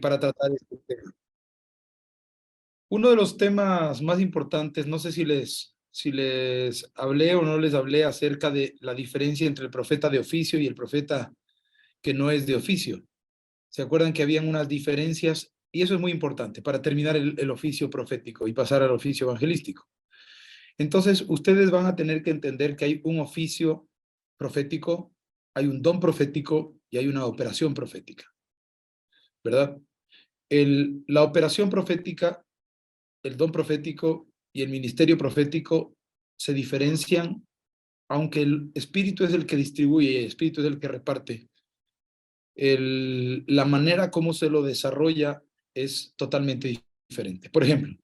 para tratar este tema. Uno de los temas más importantes, no sé si les hablé o no les hablé acerca de la diferencia entre el profeta de oficio y el profeta que no es de oficio. ¿Se acuerdan que habían unas diferencias? Y eso es muy importante para terminar el oficio profético y pasar al oficio evangelístico. Entonces, ustedes van a tener que entender que hay un oficio profético, hay un don profético y hay una operación profética, ¿verdad? La operación profética, el don profético y el ministerio profético se diferencian, aunque el espíritu es el que distribuye y el espíritu es el que reparte. La manera como se lo desarrolla es totalmente diferente. Por ejemplo,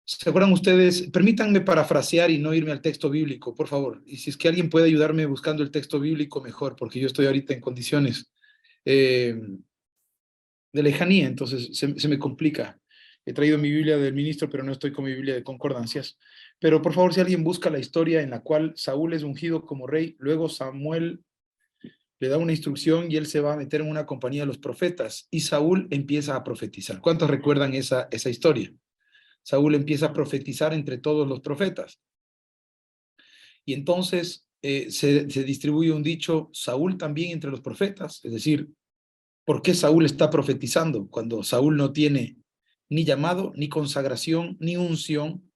¿se acuerdan ustedes? Permítanme parafrasear y no irme al texto bíblico, por favor. Y si es que alguien puede ayudarme buscando el texto bíblico, mejor, porque yo estoy ahorita en condiciones eh, de lejanía, entonces se me complica. He traído mi Biblia del ministro, pero no estoy con mi Biblia de concordancias. Pero por favor, si alguien busca la historia en la cual Saúl es ungido como rey, luego Samuel le da una instrucción y él se va a meter en una compañía de los profetas y Saúl empieza a profetizar. ¿Cuántos recuerdan esa historia? Saúl empieza a profetizar entre todos los profetas. Y entonces se distribuye un dicho, Saúl también entre los profetas, es decir, ¿por qué Saúl está profetizando cuando Saúl no tiene ni llamado, ni consagración, ni unción?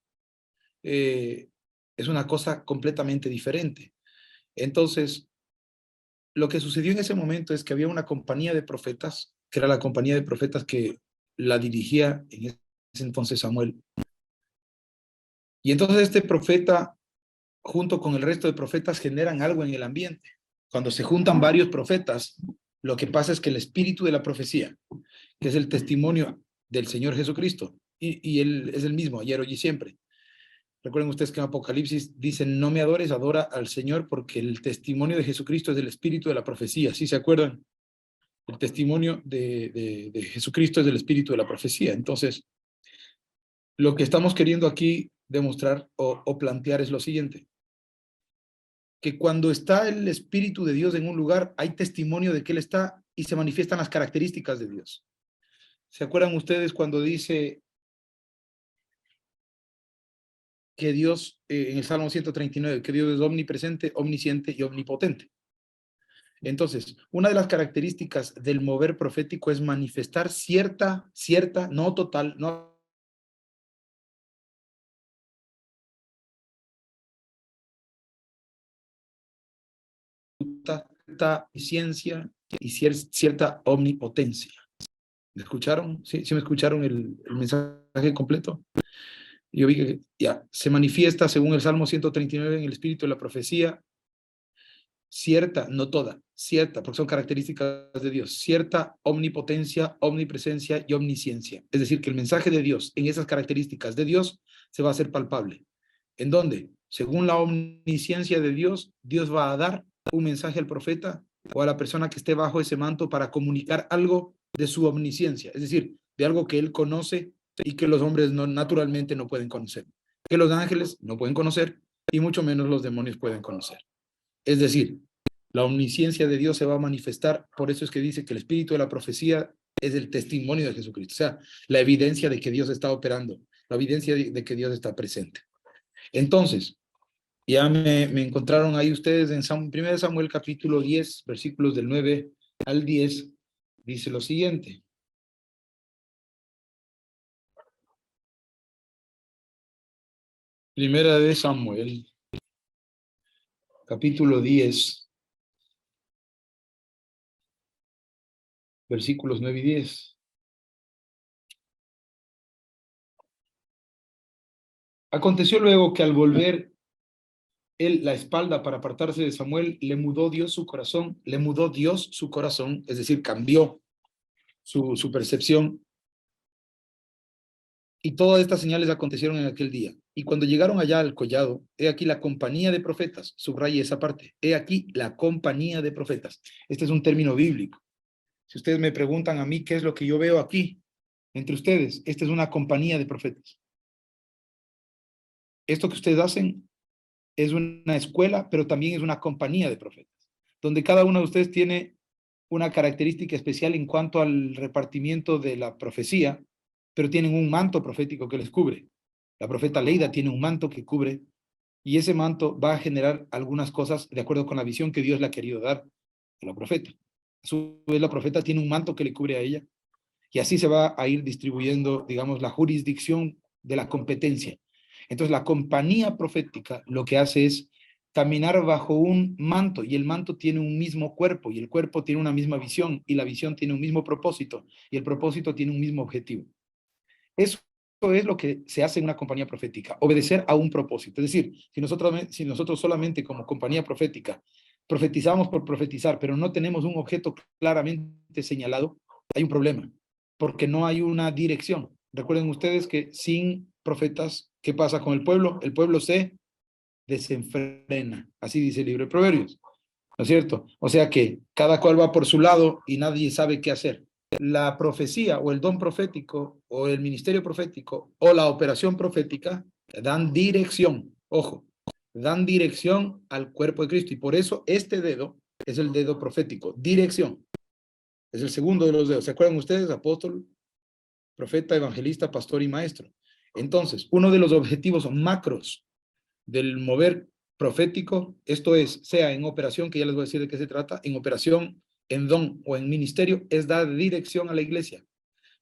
Es una cosa completamente diferente. Entonces, lo que sucedió en ese momento es que había una compañía de profetas, que era la compañía de profetas que la dirigía en ese entonces Samuel. Y entonces este profeta, junto con el resto de profetas, generan algo en el ambiente. Cuando se juntan varios profetas, lo que pasa es que el espíritu de la profecía, que es el testimonio del Señor Jesucristo, y Él es el mismo, ayer, hoy y siempre. Recuerden ustedes que en Apocalipsis dicen, no me adores, adora al Señor, porque el testimonio de Jesucristo es el espíritu de la profecía. ¿Sí se acuerdan? El testimonio de Jesucristo es el espíritu de la profecía. Entonces, lo que estamos queriendo aquí demostrar o plantear es lo siguiente, que cuando está el Espíritu de Dios en un lugar, hay testimonio de que Él está y se manifiestan las características de Dios. ¿Se acuerdan ustedes cuando dice que Dios, en el Salmo 139, que Dios es omnipresente, omnisciente y omnipotente? Entonces, una de las características del mover profético es manifestar cierta, no total, no cierta ciencia y cierta omnipotencia. ¿Me escucharon? ¿Sí me escucharon el mensaje completo? Yo vi que ya se manifiesta según el Salmo 139 en el espíritu de la profecía, cierta, no toda, cierta, porque son características de Dios, cierta omnipotencia, omnipresencia y omnisciencia. Es decir, que el mensaje de Dios en esas características de Dios se va a hacer palpable. ¿En dónde? Según la omnisciencia de Dios, Dios va a dar un mensaje al profeta o a la persona que esté bajo ese manto para comunicar algo de su omnisciencia, es decir, de algo que él conoce y que los hombres no, naturalmente no pueden conocer, que los ángeles no pueden conocer y mucho menos los demonios pueden conocer. Es decir, la omnisciencia de Dios se va a manifestar, por eso es que dice que el espíritu de la profecía es el testimonio de Jesucristo, o sea, la evidencia de que Dios está operando, la evidencia de que Dios está presente. Entonces, ya me encontraron ahí ustedes en 1 Samuel capítulo 10, versículos del 9 al 10, dice lo siguiente. Primera de Samuel, capítulo 10, versículos 9 y 10. Aconteció luego que al volver él la espalda para apartarse de Samuel, le mudó Dios su corazón, es decir, cambió su percepción. Y todas estas señales acontecieron en aquel día. Y cuando llegaron allá al collado, he aquí la compañía de profetas, subraye esa parte, he aquí la compañía de profetas. Este es un término bíblico. Si ustedes me preguntan a mí qué es lo que yo veo aquí entre ustedes, esta es una compañía de profetas. Esto que ustedes hacen es una escuela, pero también es una compañía de profetas, donde cada uno de ustedes tiene una característica especial en cuanto al repartimiento de la profecía, pero tienen un manto profético que les cubre. La profeta Leida tiene un manto que cubre, y ese manto va a generar algunas cosas de acuerdo con la visión que Dios le ha querido dar a la profeta. A su vez, la profeta tiene un manto que le cubre a ella, y así se va a ir distribuyendo, digamos, la jurisdicción de la competencia. Entonces, la compañía profética lo que hace es caminar bajo un manto, y el manto tiene un mismo cuerpo, y el cuerpo tiene una misma visión, y la visión tiene un mismo propósito, y el propósito tiene un mismo objetivo. Eso es lo que se hace en una compañía profética, obedecer a un propósito. Es decir, si nosotros solamente como compañía profética profetizamos por profetizar, pero no tenemos un objeto claramente señalado, hay un problema, porque no hay una dirección. Recuerden ustedes que sin profetas, ¿qué pasa con el pueblo? El pueblo se desenfrena, así dice el libro de Proverbios, ¿no es cierto? O sea que cada cual va por su lado y nadie sabe qué hacer. La profecía o el don profético o el ministerio profético o la operación profética dan dirección, ojo, dan dirección al cuerpo de Cristo, y por eso este dedo es el dedo profético, dirección. Es el segundo de los dedos. ¿Se acuerdan ustedes? Apóstol, profeta, evangelista, pastor y maestro. Entonces, uno de los objetivos macros del mover profético, esto es, sea en operación, que ya les voy a decir de qué se trata, en operación, en don o en ministerio, es dar dirección a la iglesia.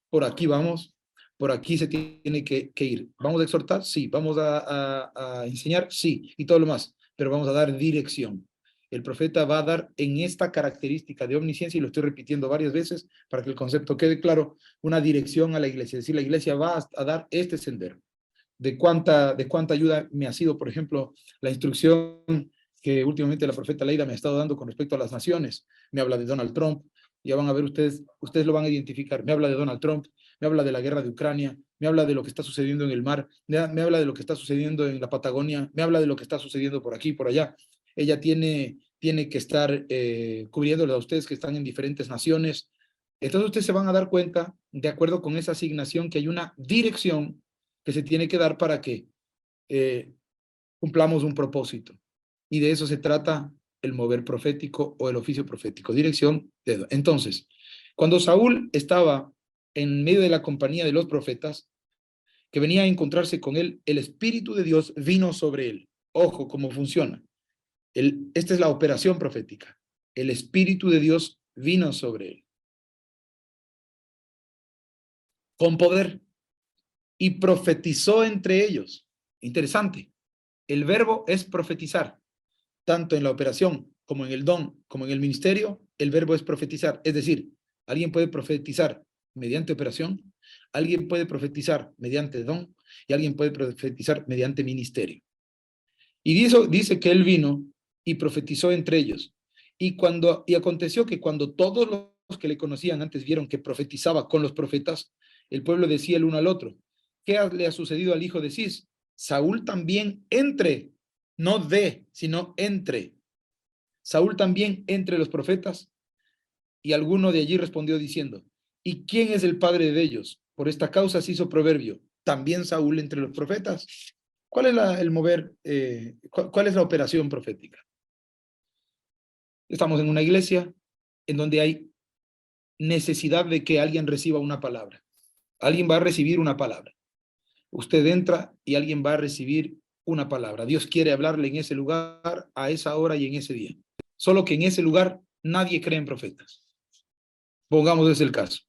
Por aquí vamos, por aquí se tiene que ir. ¿Vamos a exhortar? Sí. ¿Vamos a enseñar? Sí. Y todo lo más, pero vamos a dar dirección. El profeta va a dar en esta característica de omnisciencia, y lo estoy repitiendo varias veces para que el concepto quede claro, una dirección a la iglesia. Es decir, la iglesia va a dar este sendero. De cuánta ayuda me ha sido, por ejemplo, la instrucción que últimamente la profeta Leida me ha estado dando con respecto a las naciones. Me habla de Donald Trump, ya van a ver ustedes lo van a identificar. Me habla de Donald Trump, me habla de la guerra de Ucrania, me habla de lo que está sucediendo en el mar, me habla de lo que está sucediendo en la Patagonia, me habla de lo que está sucediendo por aquí y por allá. Ella tiene que estar cubriéndole a ustedes que están en diferentes naciones. Entonces ustedes se van a dar cuenta, de acuerdo con esa asignación, que hay una dirección que se tiene que dar para que cumplamos un propósito. Y de eso se trata el mover profético o el oficio profético. Dirección, dedo. Entonces, cuando Saúl estaba en medio de la compañía de los profetas, que venía a encontrarse con él, el Espíritu de Dios vino sobre él. Ojo cómo funciona. Esta es la operación profética. El Espíritu de Dios vino sobre él con poder y profetizó entre ellos. Interesante. El verbo es profetizar. Tanto en la operación como en el don, como en el ministerio, el verbo es profetizar. Es decir, alguien puede profetizar mediante operación, alguien puede profetizar mediante don, y alguien puede profetizar mediante ministerio. Y dice que él vino y profetizó entre ellos. Y aconteció que cuando todos los que le conocían antes vieron que profetizaba con los profetas, el pueblo decía el uno al otro: ¿qué le ha sucedido al hijo de Cis? Saúl también entre, no de, sino entre. Saúl también entre los profetas. Y alguno de allí respondió diciendo: ¿y quién es el padre de ellos? Por esta causa se hizo proverbio: también Saúl entre los profetas. ¿Cuál es el mover? ¿Cuál es la operación profética? Estamos en una iglesia en donde hay necesidad de que alguien reciba una palabra. Alguien va a recibir una palabra. Usted entra y alguien va a recibir una palabra. Dios quiere hablarle en ese lugar, a esa hora y en ese día. Solo que en ese lugar nadie cree en profetas. Pongamos ese el caso.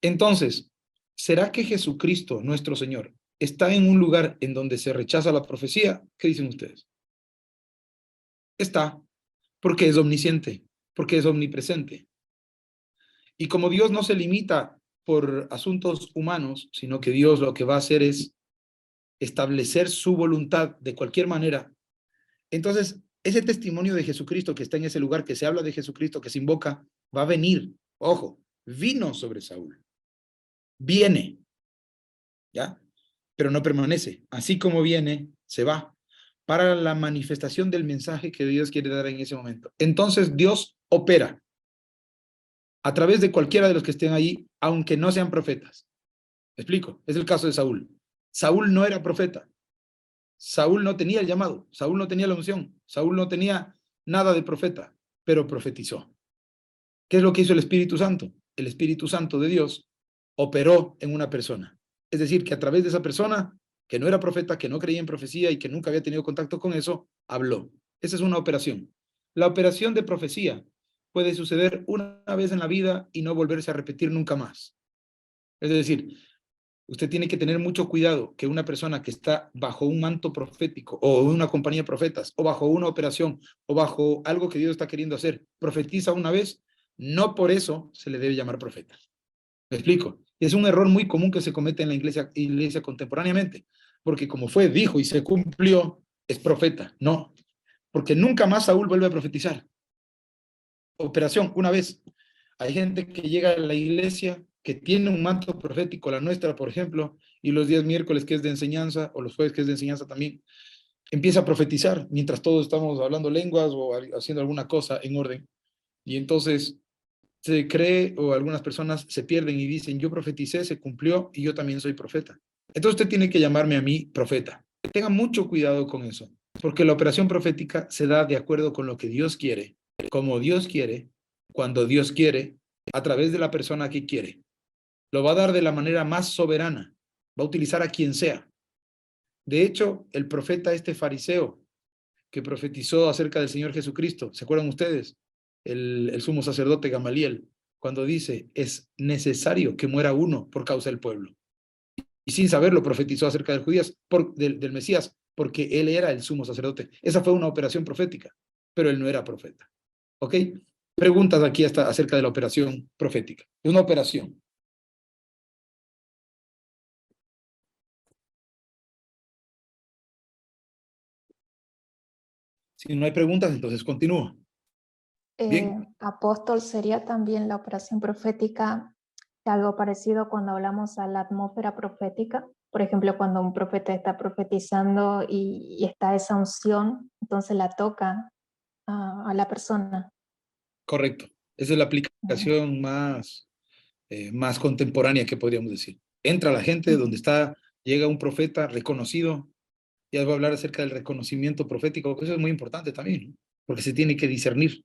Entonces, ¿será que Jesucristo, nuestro Señor, está en un lugar en donde se rechaza la profecía? ¿Qué dicen ustedes? Está, porque es omnisciente, porque es omnipresente. Y como Dios no se limita por asuntos humanos, sino que Dios lo que va a hacer es establecer su voluntad de cualquier manera, entonces ese testimonio de Jesucristo que está en ese lugar, que se habla de Jesucristo, que se invoca, va a venir. Ojo, vino sobre Saúl. Viene, ¿ya? Pero no permanece. Así como viene, se va para la manifestación del mensaje que Dios quiere dar en ese momento. Entonces Dios opera a través de cualquiera de los que estén ahí, aunque no sean profetas. ¿Me explico? Es el caso de Saúl. Saúl no era profeta. Saúl no tenía el llamado. Saúl no tenía la unción. Saúl no tenía nada de profeta, pero profetizó. ¿Qué es lo que hizo el Espíritu Santo? El Espíritu Santo de Dios operó en una persona. Es decir, que a través de esa persona, que no era profeta, que no creía en profecía y que nunca había tenido contacto con eso, habló. Esa es una operación. La operación de profecía puede suceder una vez en la vida y no volverse a repetir nunca más. Es decir, usted tiene que tener mucho cuidado que una persona que está bajo un manto profético o una compañía de profetas o bajo una operación o bajo algo que Dios está queriendo hacer, profetiza una vez, no por eso se le debe llamar profeta. ¿Me explico? Es un error muy común que se comete en la iglesia contemporáneamente, porque como fue, dijo y se cumplió, es profeta. No, porque nunca más Saúl vuelve a profetizar. Operación, una vez. Hay gente que llega a la iglesia que tiene un manto profético, la nuestra, por ejemplo, y los días miércoles que es de enseñanza, o los jueves que es de enseñanza también, empieza a profetizar mientras todos estamos hablando lenguas o haciendo alguna cosa en orden. Y entonces se cree, o algunas personas se pierden y dicen, yo profeticé, se cumplió y yo también soy profeta. Entonces usted tiene que llamarme a mí profeta. Tenga mucho cuidado con eso, porque la operación profética se da de acuerdo con lo que Dios quiere, como Dios quiere, cuando Dios quiere, a través de la persona que quiere. Lo va a dar de la manera más soberana, va a utilizar a quien sea. De hecho, el profeta este fariseo que profetizó acerca del Señor Jesucristo, ¿se acuerdan ustedes? El sumo sacerdote Gamaliel, cuando dice, es necesario que muera uno por causa del pueblo. Y sin saberlo profetizó acerca del Mesías, porque él era el sumo sacerdote. Esa fue una operación profética, pero él no era profeta. ¿Ok? Preguntas aquí hasta acerca de la operación profética. Es una operación. Si no hay preguntas, entonces continúo. Bien. Apóstol, sería también la operación profética algo parecido cuando hablamos a la atmósfera profética. Por ejemplo, cuando un profeta está profetizando y está esa unción, entonces la toca a la persona. Correcto. Esa es la aplicación más contemporánea que podríamos decir. Entra la gente donde está, llega un profeta reconocido, ya voy a hablar acerca del reconocimiento profético, que eso es muy importante también, ¿no? Porque se tiene que discernir.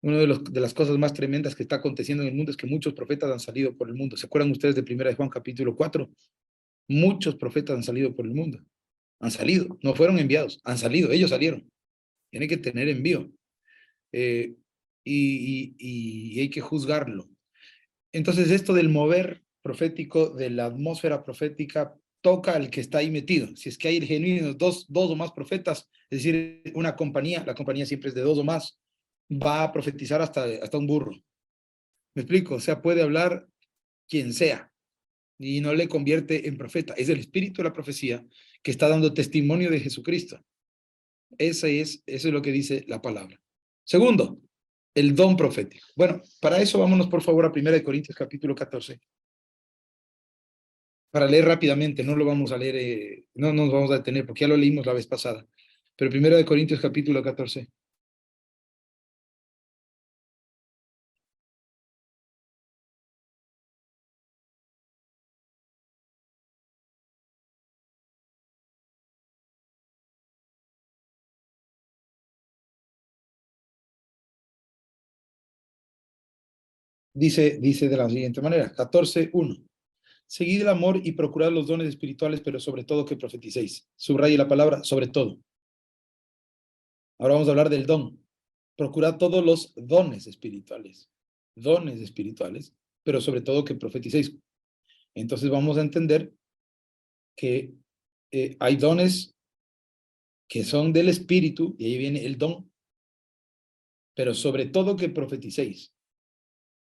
Una de las cosas más tremendas que está aconteciendo en el mundo es que muchos profetas han salido por el mundo. ¿Se acuerdan ustedes de 1 de Juan capítulo 4? Muchos profetas han salido por el mundo. Han salido, no fueron enviados, han salido, ellos salieron. Tiene que tener envío. Eh, y hay que juzgarlo. Entonces, esto del mover profético, de la atmósfera profética, toca al que está ahí metido. Si es que hay genuinos dos o más profetas, es decir, una compañía, la compañía siempre es de dos o más, va a profetizar hasta un burro. ¿Me explico? O sea, puede hablar quien sea y no le convierte en profeta. Es el espíritu de la profecía que está dando testimonio de Jesucristo. Eso es lo que dice la palabra. Segundo, el don profético. Bueno, para eso vámonos por favor a 1 Corintios capítulo 14. Para leer rápidamente, no lo vamos a leer, no nos vamos a detener porque ya lo leímos la vez pasada. Pero 1 Corintios capítulo 14. Dice de la siguiente manera, 14:1. Seguid el amor y procurad los dones espirituales, pero sobre todo que profeticéis. Subraye la palabra, sobre todo. Ahora vamos a hablar del don. Procurad todos los dones espirituales, pero sobre todo que profeticéis. Entonces vamos a entender que hay dones que son del espíritu, y ahí viene el don, pero sobre todo que profeticéis.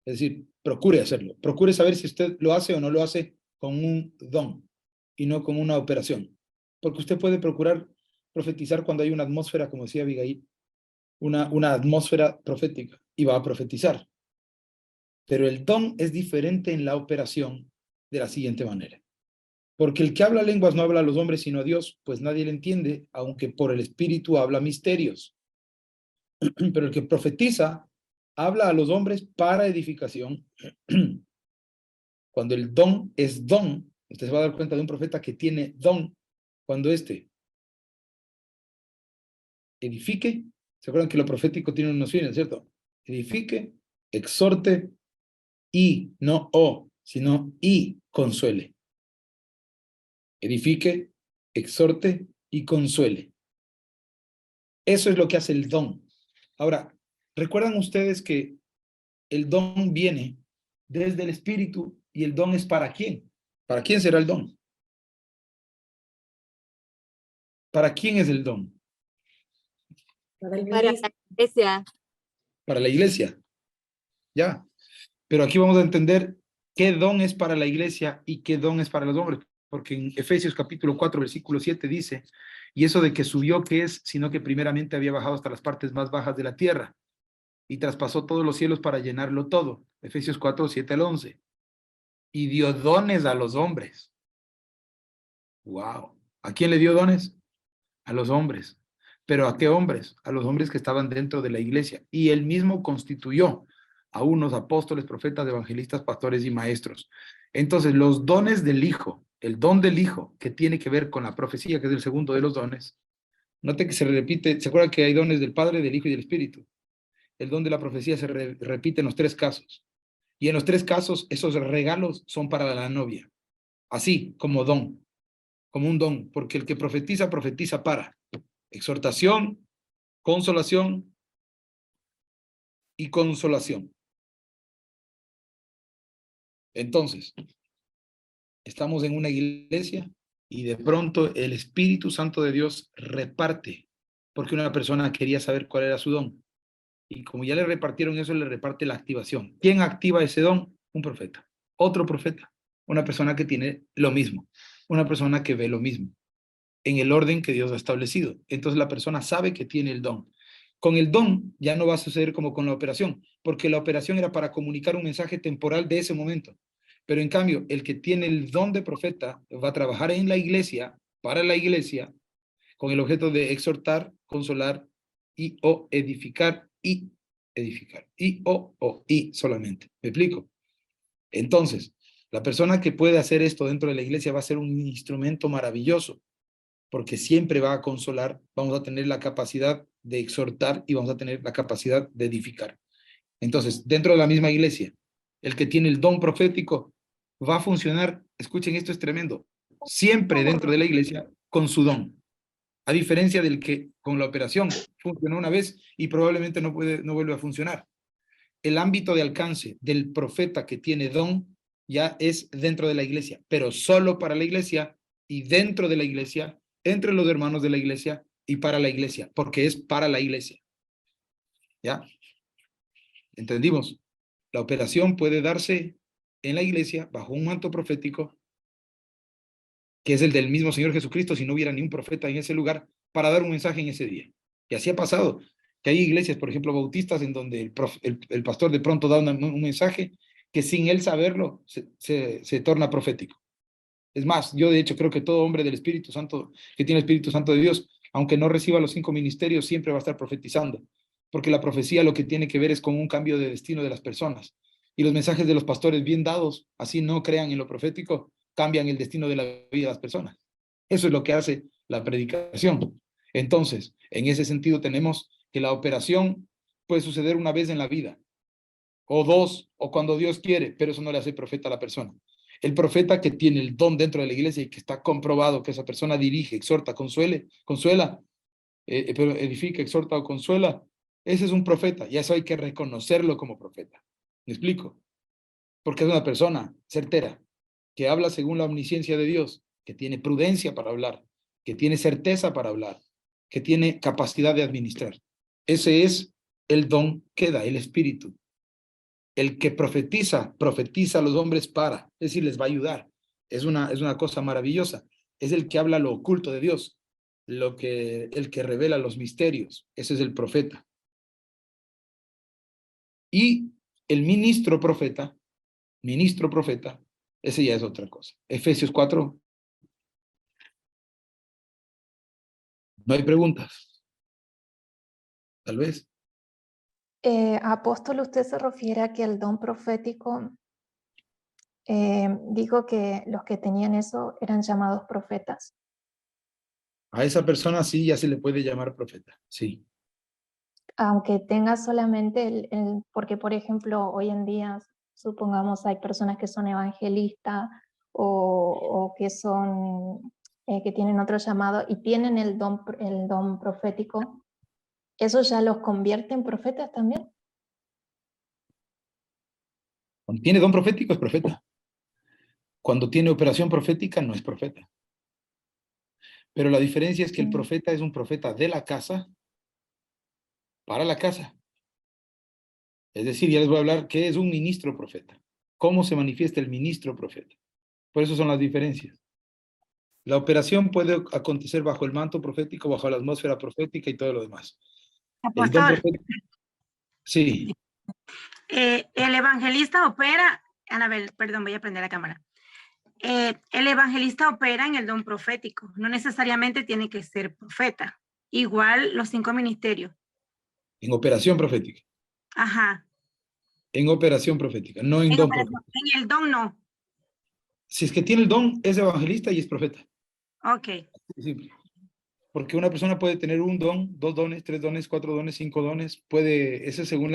Es decir, procure hacerlo. Procure saber si usted lo hace o no lo hace con un don y no con una operación. Porque usted puede procurar profetizar cuando hay una atmósfera, como decía Abigail, una atmósfera profética, y va a profetizar. Pero el don es diferente en la operación de la siguiente manera. Porque el que habla lenguas no habla a los hombres sino a Dios, pues nadie le entiende, aunque por el Espíritu habla misterios. Pero el que profetiza habla a los hombres para edificación. Cuando el don es don, usted se va a dar cuenta de un profeta que tiene don cuando éste edifique. ¿Se acuerdan que lo profético tiene unos fines, cierto? Edifique, exhorte y, no o, sino y consuele. Edifique, exhorte y consuele. Eso es lo que hace el don. Ahora, ¿recuerdan ustedes que el don viene desde el Espíritu y el don es para quién? ¿Para quién será el don? ¿Para quién es el don? Para la iglesia. Para la iglesia. Ya. Pero aquí vamos a entender qué don es para la iglesia y qué don es para los hombres. Porque en Efesios capítulo 4, versículo 7 dice, y eso de que subió, ¿qué es? Sino que primeramente había bajado hasta las partes más bajas de la tierra y traspasó todos los cielos para llenarlo todo. Efesios 4, 7 al 11. Y dio dones a los hombres. Wow. ¿A quién le dio dones? A los hombres. ¿Pero a qué hombres? A los hombres que estaban dentro de la iglesia. Y él mismo constituyó a unos apóstoles, profetas, evangelistas, pastores y maestros. Entonces, los dones del Hijo, el don del Hijo, que tiene que ver con la profecía, que es el segundo de los dones, note que se repite, ¿se acuerdan que hay dones del Padre, del Hijo y del Espíritu? El don de la profecía se repite en los tres casos. Y en los tres casos, esos regalos son para la novia. Así, como don, como un don, porque el que profetiza, profetiza para exhortación, consolación y consolación. Entonces, estamos en una iglesia y de pronto el Espíritu Santo de Dios reparte, porque una persona quería saber cuál era su don. Y como ya le repartieron eso, le reparte la activación. ¿Quién activa ese don? Un profeta. Otro profeta. Una persona que tiene lo mismo. Una persona que ve lo mismo. En el orden que Dios ha establecido. Entonces la persona sabe que tiene el don. Con el don ya no va a suceder como con la operación, porque la operación era para comunicar un mensaje temporal de ese momento. Pero en cambio, el que tiene el don de profeta va a trabajar en la iglesia, para la iglesia, con el objeto de exhortar, consolar y o edificar y edificar. Y solamente. ¿Me explico? Entonces, la persona que puede hacer esto dentro de la iglesia va a ser un instrumento maravilloso, porque siempre va a consolar, vamos a tener la capacidad de exhortar y vamos a tener la capacidad de edificar. Entonces, dentro de la misma iglesia, el que tiene el don profético va a funcionar, escuchen, esto es tremendo, siempre dentro de la iglesia con su don, a diferencia del que con la operación funcionó una vez y probablemente no vuelve a funcionar. El ámbito de alcance del profeta que tiene don ya es dentro de la iglesia, pero solo para la iglesia y dentro de la iglesia, entre los hermanos de la iglesia y para la iglesia, porque es para la iglesia. ¿Ya? ¿Entendimos? La operación puede darse en la iglesia bajo un manto profético, que es el del mismo Señor Jesucristo, si no hubiera ni un profeta en ese lugar, para dar un mensaje en ese día. Y así ha pasado, que hay iglesias, por ejemplo, bautistas, en donde el pastor de pronto da un mensaje que sin él saberlo se torna profético. Es más, yo de hecho creo que todo hombre del Espíritu Santo, que tiene el Espíritu Santo de Dios, aunque no reciba los 5 ministerios, siempre va a estar profetizando, porque la profecía lo que tiene que ver es con un cambio de destino de las personas. Y los mensajes de los pastores bien dados, así no crean en lo profético, cambian el destino de la vida de las personas. Eso es lo que hace la predicación. Entonces, en ese sentido tenemos que la operación puede suceder una vez en la vida, o dos, o cuando Dios quiere, pero eso no le hace profeta a la persona. El profeta que tiene el don dentro de la iglesia y que está comprobado que esa persona dirige, exhorta, consuela, pero edifica, exhorta o consuela, ese es un profeta y eso hay que reconocerlo como profeta. ¿Me explico? Porque es una persona certera, que habla según la omnisciencia de Dios, que tiene prudencia para hablar, que tiene certeza para hablar, que tiene capacidad de administrar. Ese es el don que da el Espíritu. El que profetiza, profetiza a los hombres para, es decir, les va a ayudar. Es una cosa maravillosa. Es el que habla lo oculto de Dios, el que revela los misterios. Ese es el profeta. Y el ministro profeta, ese ya es otra cosa. Efesios 4. No hay preguntas. Tal vez. Apóstol, usted se refiere a que el don profético, dijo que los que tenían eso eran llamados profetas. A esa persona sí ya se le puede llamar profeta. Sí. aunque tenga solamente porque por ejemplo hoy en día, supongamos, hay personas que son evangelistas o que son, que tienen otro llamado y tienen el don profético, ¿eso ya los convierte en profetas también? Cuando tiene don profético es profeta. Cuando tiene operación profética no es profeta. Pero la diferencia es que el profeta es un profeta de la casa para la casa. Es decir, ya les voy a hablar qué es un ministro profeta. Cómo se manifiesta el ministro profeta. Por eso son las diferencias. La operación puede acontecer bajo el manto profético, bajo la atmósfera profética y todo lo demás. El don Apóstol, profético, sí, el evangelista opera, Anabel, perdón, voy a prender la cámara. El evangelista opera en el don profético, no necesariamente tiene que ser profeta. Igual los 5 ministerios. en operación profética. Ajá. En operación profética, no en don profético. En el don no. Si es que tiene el don, es evangelista y es profeta. Ok. Es simple. Porque una persona puede tener un don, 2 dones, 3 dones, 4 dones, 5 dones. Puede, eso es según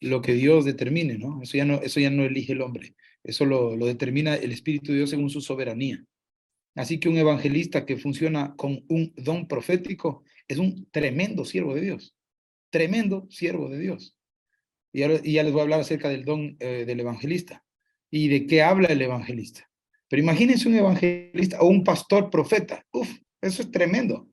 lo que Dios determine, ¿no? Eso ya no elige el hombre. Eso lo determina el Espíritu de Dios según su soberanía. Así que un evangelista que funciona con un don profético es un tremendo siervo de Dios. Tremendo siervo de Dios. Y ya les voy a hablar acerca del don del evangelista y de qué habla el evangelista. Pero imagínense un evangelista o un pastor profeta. Uf, eso es tremendo.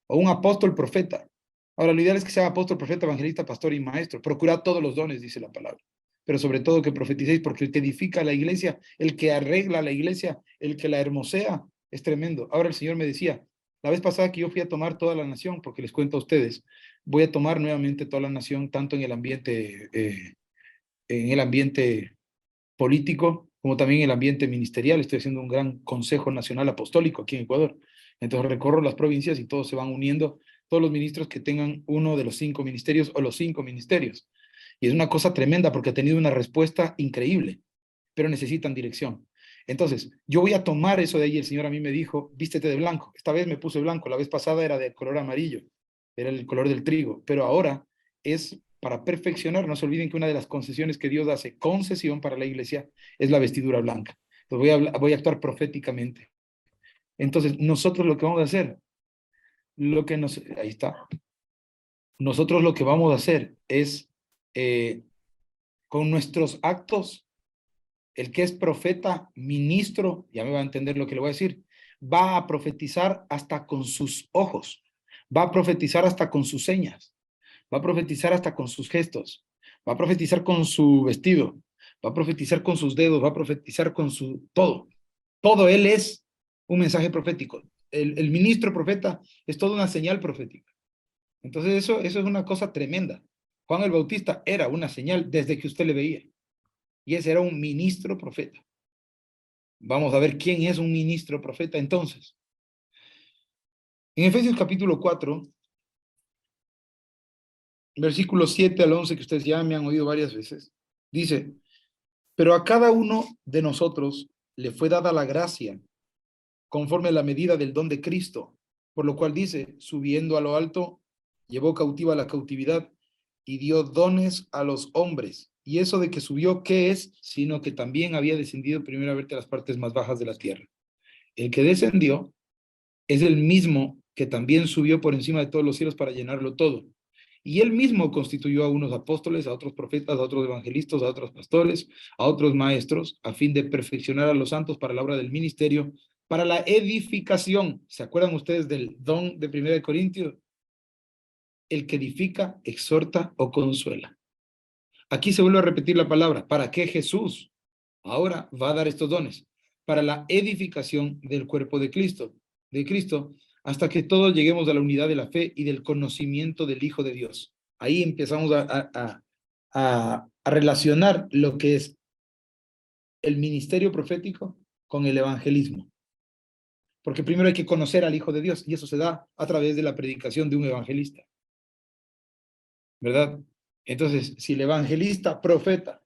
O un apóstol profeta. Ahora, lo ideal es que sea apóstol, profeta, evangelista, pastor y maestro. Procurad todos los dones, dice la palabra. Pero sobre todo que profeticéis, porque el que edifica la iglesia, el que arregla la iglesia, el que la hermosea, es tremendo. Ahora el Señor me decía, la vez pasada que yo fui a tomar toda la nación, porque les cuento a ustedes, voy a tomar nuevamente toda la nación, tanto en el ambiente político, como también en el ambiente ministerial. Estoy haciendo un gran Consejo Nacional Apostólico aquí en Ecuador. Entonces recorro las provincias y todos se van uniendo, todos los ministros que tengan uno de los 5 ministerios o los 5 ministerios. Y es una cosa tremenda porque ha tenido una respuesta increíble, pero necesitan dirección. Entonces, yo voy a tomar eso de ahí. El Señor a mí me dijo, vístete de blanco. Esta vez me puse blanco, la vez pasada era de color amarillo, era el color del trigo, pero ahora es para perfeccionar. No se olviden que una de las concesiones que Dios hace, concesión para la iglesia, es la vestidura blanca. Entonces voy a actuar proféticamente. Entonces, nosotros lo que vamos a hacer, ahí está. Nosotros lo que vamos a hacer es, con nuestros actos, el que es profeta, ministro, ya me va a entender lo que le voy a decir, va a profetizar hasta con sus ojos, va a profetizar hasta con sus señas, va a profetizar hasta con sus gestos, va a profetizar con su vestido, va a profetizar con sus dedos, va a profetizar con su todo. Todo él es un mensaje profético. El ministro profeta es toda una señal profética. Entonces eso es una cosa tremenda. Juan el Bautista era una señal desde que usted le veía. Y ese era un ministro profeta. Vamos a ver quién es un ministro profeta entonces. En Efesios capítulo 4, versículos 7 al 11, que ustedes ya me han oído varias veces, dice, pero a cada uno de nosotros le fue dada la gracia conforme a la medida del don de Cristo, por lo cual dice, subiendo a lo alto, llevó cautiva la cautividad y dio dones a los hombres. Y eso de que subió, ¿qué es? Sino que también había descendido primero a verte las partes más bajas de la tierra. El que descendió es el mismo que también subió por encima de todos los cielos para llenarlo todo. Y él mismo constituyó a unos apóstoles, a otros profetas, a otros evangelistas, a otros pastores, a otros maestros, a fin de perfeccionar a los santos para la obra del ministerio, para la edificación. ¿Se acuerdan ustedes del don de 1 Corintios? El que edifica, exhorta o consuela. Aquí se vuelve a repetir la palabra. ¿Para qué Jesús ahora va a dar estos dones? Para la edificación del cuerpo de Cristo, hasta que todos lleguemos a la unidad de la fe y del conocimiento del Hijo de Dios. Ahí empezamos a relacionar lo que es el ministerio profético con el evangelismo. Porque primero hay que conocer al Hijo de Dios, y eso se da a través de la predicación de un evangelista. ¿Verdad? Entonces, si el evangelista, profeta,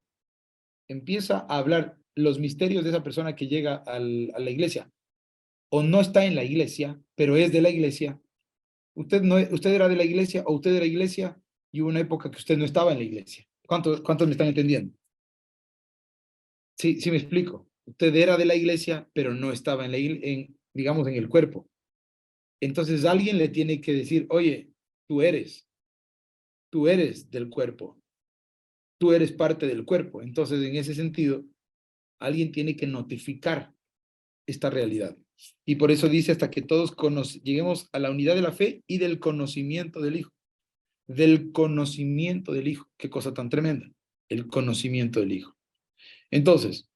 empieza a hablar los misterios de esa persona que llega a la iglesia, o no está en la iglesia, pero es de la iglesia, usted era de la iglesia, o usted de la iglesia, y hubo una época que usted no estaba en la iglesia. ¿Cuántos me están entendiendo? Sí, sí me explico. Usted era de la iglesia, pero no estaba digamos, en el cuerpo. Entonces alguien le tiene que decir, oye, tú eres del cuerpo. Tú eres parte del cuerpo. Entonces, en ese sentido, alguien tiene que notificar esta realidad. Y por eso dice hasta que todos lleguemos a la unidad de la fe y del conocimiento del Hijo. Del conocimiento del Hijo. Qué cosa tan tremenda. El conocimiento del Hijo. Entonces,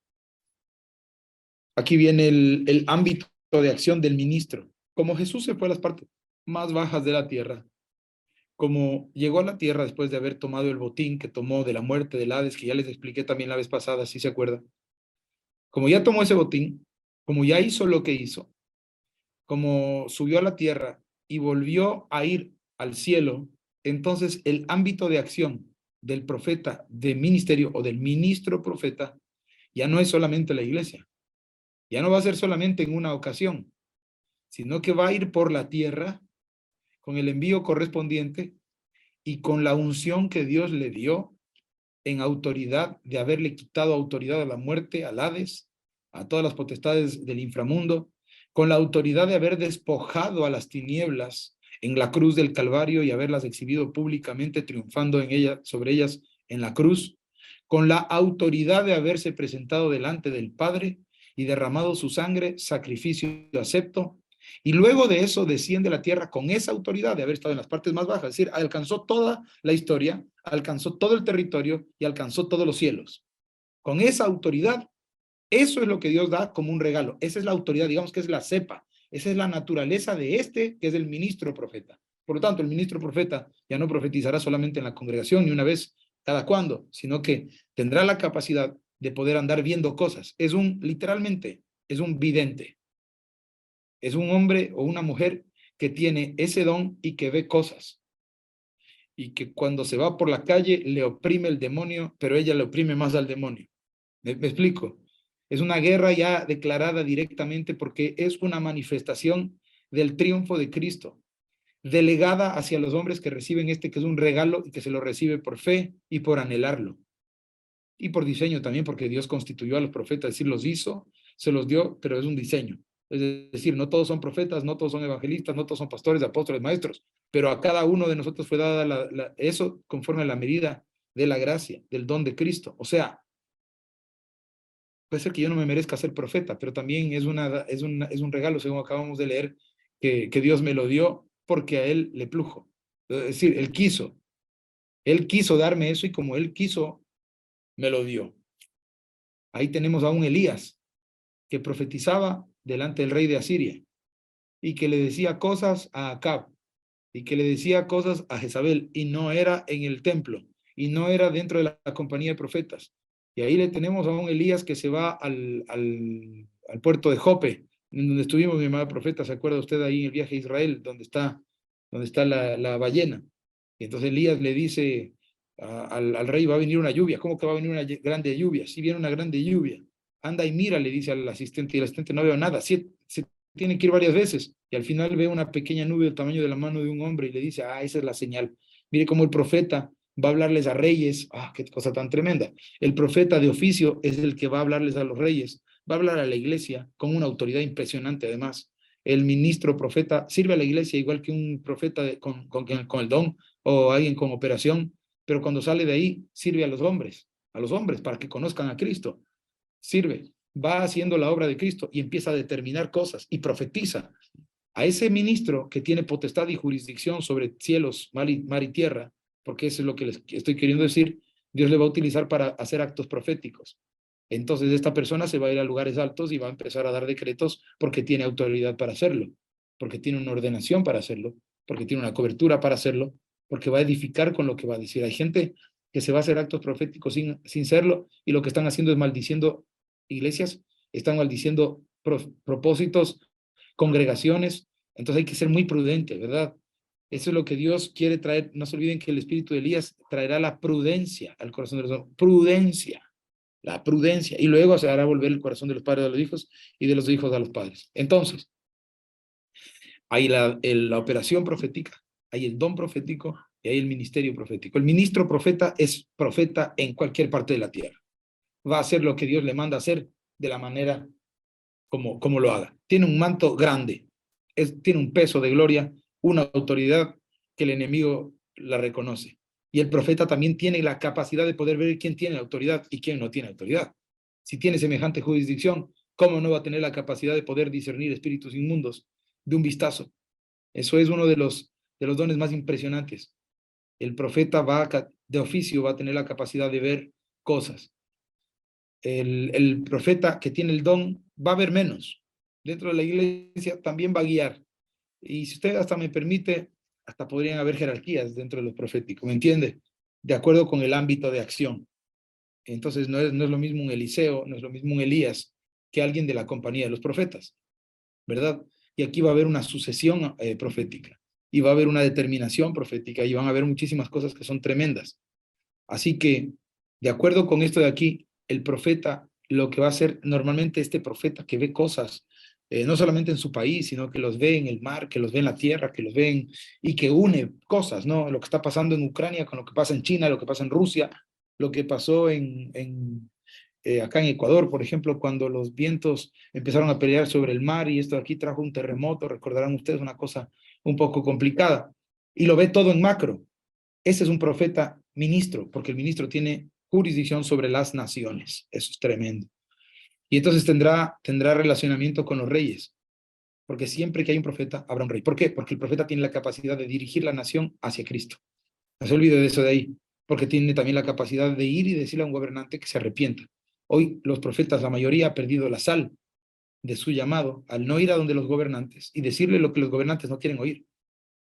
aquí viene el ámbito de acción del ministro. Como Jesús se fue a las partes más bajas de la tierra, como llegó a la tierra después de haber tomado el botín que tomó de la muerte del Hades, que ya les expliqué también la vez pasada, si se acuerdan. Como ya tomó ese botín, como ya hizo lo que hizo, como subió a la tierra y volvió a ir al cielo, entonces el ámbito de acción del profeta de ministerio o del ministro profeta ya no es solamente la iglesia, ya no va a ser solamente en una ocasión, sino que va a ir por la tierra con el envío correspondiente y con la unción que Dios le dio en autoridad de haberle quitado autoridad a la muerte, al Hades, a todas las potestades del inframundo, con la autoridad de haber despojado a las tinieblas en la cruz del Calvario y haberlas exhibido públicamente, triunfando sobre ellas en la cruz, con la autoridad de haberse presentado delante del Padre y derramado su sangre, sacrificio acepto, y luego de eso desciende a la tierra con esa autoridad de haber estado en las partes más bajas, es decir, alcanzó toda la historia, alcanzó todo el territorio y alcanzó todos los cielos. Con esa autoridad, eso es lo que Dios da como un regalo. Esa es la autoridad, digamos que es la cepa. Esa es la naturaleza de que es el ministro profeta. Por lo tanto, el ministro profeta ya no profetizará solamente en la congregación ni una vez cada cuando, sino que tendrá la capacidad de poder andar viendo cosas. Literalmente, es un vidente. Es un hombre o una mujer que tiene ese don y que ve cosas. Y que cuando se va por la calle le oprime el demonio, pero ella le oprime más al demonio. ¿Me explico? Es una guerra ya declarada directamente porque es una manifestación del triunfo de Cristo, delegada hacia los hombres que reciben que es un regalo y que se lo recibe por fe y por anhelarlo. Y por diseño también, porque Dios constituyó a los profetas, es decir, los hizo, se los dio, pero es un diseño. Es decir, no todos son profetas, no todos son evangelistas, no todos son pastores, apóstoles, maestros, pero a cada uno de nosotros fue dada eso conforme a la medida de la gracia, del don de Cristo. O sea, puede ser que yo no me merezca ser profeta, pero también es un regalo, según acabamos de leer, que Dios me lo dio porque a Él le plujo. Es decir, Él quiso darme eso y como Él quiso, me lo dio. Ahí tenemos a un Elías que profetizaba delante del rey de Asiria y que le decía cosas a Acab y que le decía cosas a Jezabel y no era en el templo y no era dentro de la compañía de profetas. Y ahí le tenemos a un Elías que se va al puerto de Jope, en donde estuvimos, mi amada profeta, ¿se acuerda usted ahí en el viaje a Israel, donde está la ballena? Y entonces Elías le dice al rey, va a venir una lluvia. ¿Cómo que va a venir una grande lluvia? Sí viene una grande lluvia. Anda y mira, le dice al asistente, y el asistente no veo nada. Sí, se tiene que ir varias veces. Y al final ve una pequeña nube del tamaño de la mano de un hombre y le dice, esa es la señal. Mire cómo el profeta va a hablarles a reyes. Qué cosa tan tremenda. El profeta de oficio es el que va a hablarles a los reyes. Va a hablar a la iglesia con una autoridad impresionante además. El ministro profeta sirve a la iglesia igual que un profeta con el don o alguien con operación, pero cuando sale de ahí sirve a los hombres para que conozcan a Cristo. Sirve, va haciendo la obra de Cristo y empieza a determinar cosas y profetiza. A ese ministro que tiene potestad y jurisdicción sobre cielos, mar y tierra, porque eso es lo que les estoy queriendo decir, Dios le va a utilizar para hacer actos proféticos. Entonces esta persona se va a ir a lugares altos y va a empezar a dar decretos porque tiene autoridad para hacerlo, porque tiene una ordenación para hacerlo, porque tiene una cobertura para hacerlo, porque va a edificar con lo que va a decir. Hay gente que se va a hacer actos proféticos sin serlo y lo que están haciendo es maldiciendo iglesias, están maldiciendo propósitos, congregaciones. Entonces hay que ser muy prudente, ¿verdad? Eso es lo que Dios quiere traer. No se olviden que el espíritu de Elías traerá la prudencia al corazón de los hombres. Prudencia. La prudencia. Y luego se hará volver el corazón de los padres a los hijos y de los hijos a los padres. Entonces, hay la operación profética, hay el don profético Y ahí el ministerio profético. El ministro profeta es profeta en cualquier parte de la tierra. Va a hacer lo que Dios le manda hacer de la manera como lo haga. Tiene un manto grande, tiene un peso de gloria, una autoridad que el enemigo la reconoce. Y el profeta también tiene la capacidad de poder ver quién tiene autoridad y quién no tiene autoridad. Si tiene semejante jurisdicción, ¿cómo no va a tener la capacidad de poder discernir espíritus inmundos de un vistazo? Eso es uno de los dones más impresionantes. El profeta de oficio va a tener la capacidad de ver cosas. El profeta que tiene el don va a ver menos. Dentro de la iglesia también va a guiar. Y si usted hasta me permite, hasta podrían haber jerarquías dentro de lo profético, ¿me entiende? De acuerdo con el ámbito de acción. Entonces no es lo mismo un Eliseo, no es lo mismo un Elías que alguien de la compañía de los profetas, ¿verdad? Y aquí va a haber una sucesión profética, y va a haber una determinación profética, y van a haber muchísimas cosas que son tremendas. Así que, de acuerdo con esto de aquí, el profeta, lo que va a hacer normalmente este profeta que ve cosas, no solamente en su país, sino que los ve en el mar, que los ve en la tierra, que los ve y que une cosas, ¿no? Lo que está pasando en Ucrania con lo que pasa en China, lo que pasa en Rusia, lo que pasó acá en Ecuador, por ejemplo, cuando los vientos empezaron a pelear sobre el mar y esto de aquí trajo un terremoto, recordarán ustedes, una cosa un poco complicada, y lo ve todo en macro. Ese es un profeta ministro, porque el ministro tiene jurisdicción sobre las naciones. Eso es tremendo. Y entonces tendrá relacionamiento con los reyes, porque siempre que hay un profeta, habrá un rey. ¿Por qué? Porque el profeta tiene la capacidad de dirigir la nación hacia Cristo. No se olvide de eso de ahí, porque tiene también la capacidad de ir y decirle a un gobernante que se arrepienta. Hoy los profetas, la mayoría, ha perdido la sal de su llamado al no ir a donde los gobernantes y decirle lo que los gobernantes no quieren oír.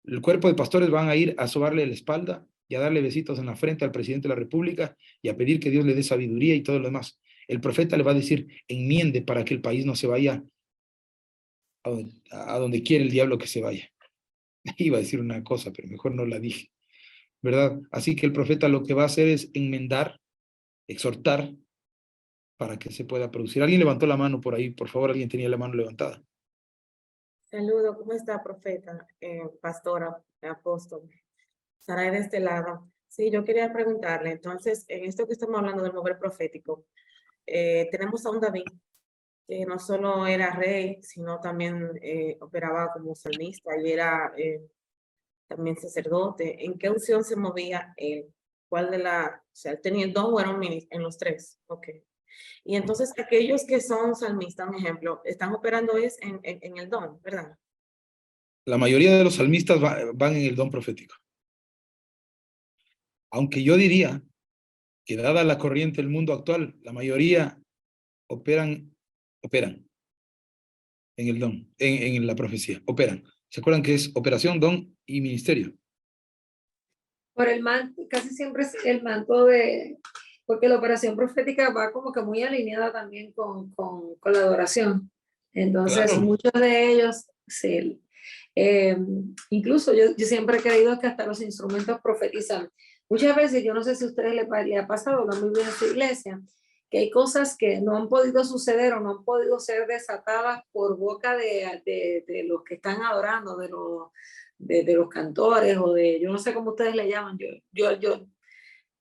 El cuerpo de pastores van a ir a sobarle la espalda y a darle besitos en la frente al presidente de la República y a pedir que Dios le dé sabiduría y todo lo demás. El profeta le va a decir, enmiende para que el país no se vaya a donde quiere el diablo que se vaya. Iba a decir una cosa, pero mejor no la dije, ¿verdad? Así que el profeta lo que va a hacer es enmendar, exhortar, para que se pueda producir. ¿Alguien levantó la mano por ahí? Por favor, alguien tenía la mano levantada. Saludo, ¿cómo está, profeta, pastora, apóstol? Saray de este lado. Sí, yo quería preguntarle, entonces, en esto que estamos hablando del mover profético, tenemos a un David que no solo era rey, sino también operaba como salmista y era también sacerdote. ¿En qué unción se movía él? ¿Cuál de o sea, él tenía el don o era un ministro? En los tres, ok. Y entonces aquellos que son salmistas, un ejemplo, están operando en el don, ¿verdad? La mayoría de los salmistas van en el don profético. Aunque yo diría que dada la corriente del mundo actual, la mayoría operan en el don, en la profecía, operan. ¿Se acuerdan que es operación, don y ministerio? Por el manto, casi siempre es el manto de, porque la operación profética va como que muy alineada también con la adoración. Entonces, Claro. muchos de ellos, sí, incluso yo siempre he creído que hasta los instrumentos profetizan. Muchas veces, yo no sé si a ustedes le ha pasado, lo muy bien en su iglesia, que hay cosas que no han podido suceder o no han podido ser desatadas por boca de los que están adorando, de los cantores o yo no sé cómo ustedes le llaman. Yo,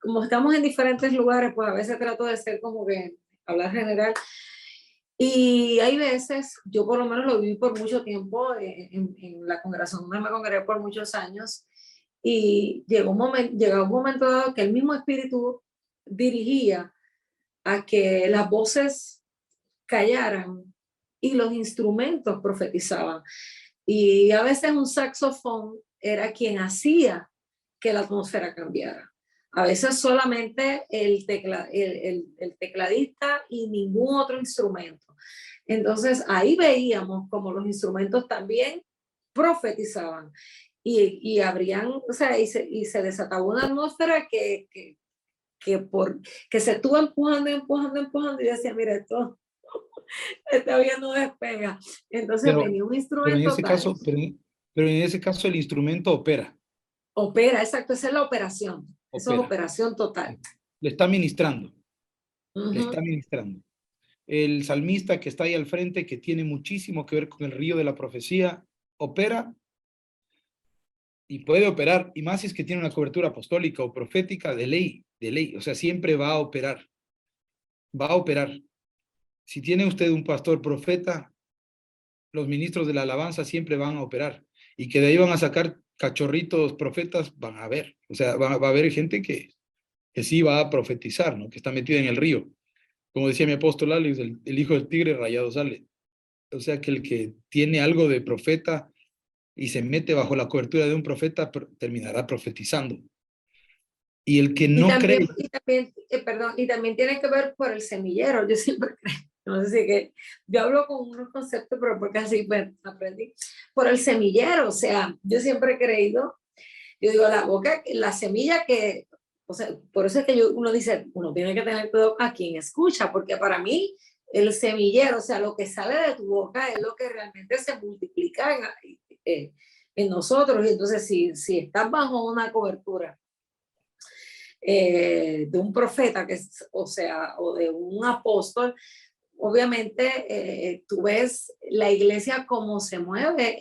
como estamos en diferentes lugares, pues a veces trato de ser como que hablar general. Y hay veces, yo por lo menos lo viví por mucho tiempo en la congregación donde me congregué por muchos años, y llegó un momento dado que el mismo espíritu dirigía a que las voces callaran y los instrumentos profetizaban. Y a veces un saxofón era quien hacía que la atmósfera cambiara. A veces solamente el tecladista y ningún otro instrumento. Entonces ahí veíamos como los instrumentos también profetizaban y abrían, o sea, y se desataba una atmósfera que se estuvo empujando y decía, mira, esto todavía no despega. Entonces venía un instrumento. Pero en ese caso el instrumento opera. Opera, exacto, esa es la operación. Eso es operación total. Le está ministrando. Uh-huh. Le está ministrando. El salmista que está ahí al frente, que tiene muchísimo que ver con el río de la profecía, opera y puede operar, y más si es que tiene una cobertura apostólica o profética de ley, o sea, siempre va a operar, va a operar. Si tiene usted un pastor profeta, los ministros de la alabanza siempre van a operar, y que de ahí van a sacar cachorritos profetas, van a ver, o sea, va a haber gente que sí va a profetizar, ¿no? Que está metida en el río. Como decía mi apóstol Alex, el hijo del tigre rayado sale. O sea, que el que tiene algo de profeta y se mete bajo la cobertura de un profeta, terminará profetizando. Y el que no cree... Perdón, y también tiene que ver por el semillero. Yo siempre creo, no sé si que yo hablo con unos conceptos, pero porque así pues, aprendí. Por el semillero, o sea, yo siempre he creído, yo digo, la boca, la semilla que, o sea, por eso es que uno dice, uno tiene que tener cuidado a quien escucha, porque para mí el semillero, o sea, lo que sale de tu boca es lo que realmente se multiplica en nosotros. Y entonces, si estás bajo una cobertura de un profeta, o sea, o de un apóstol, obviamente tú ves la iglesia como se mueve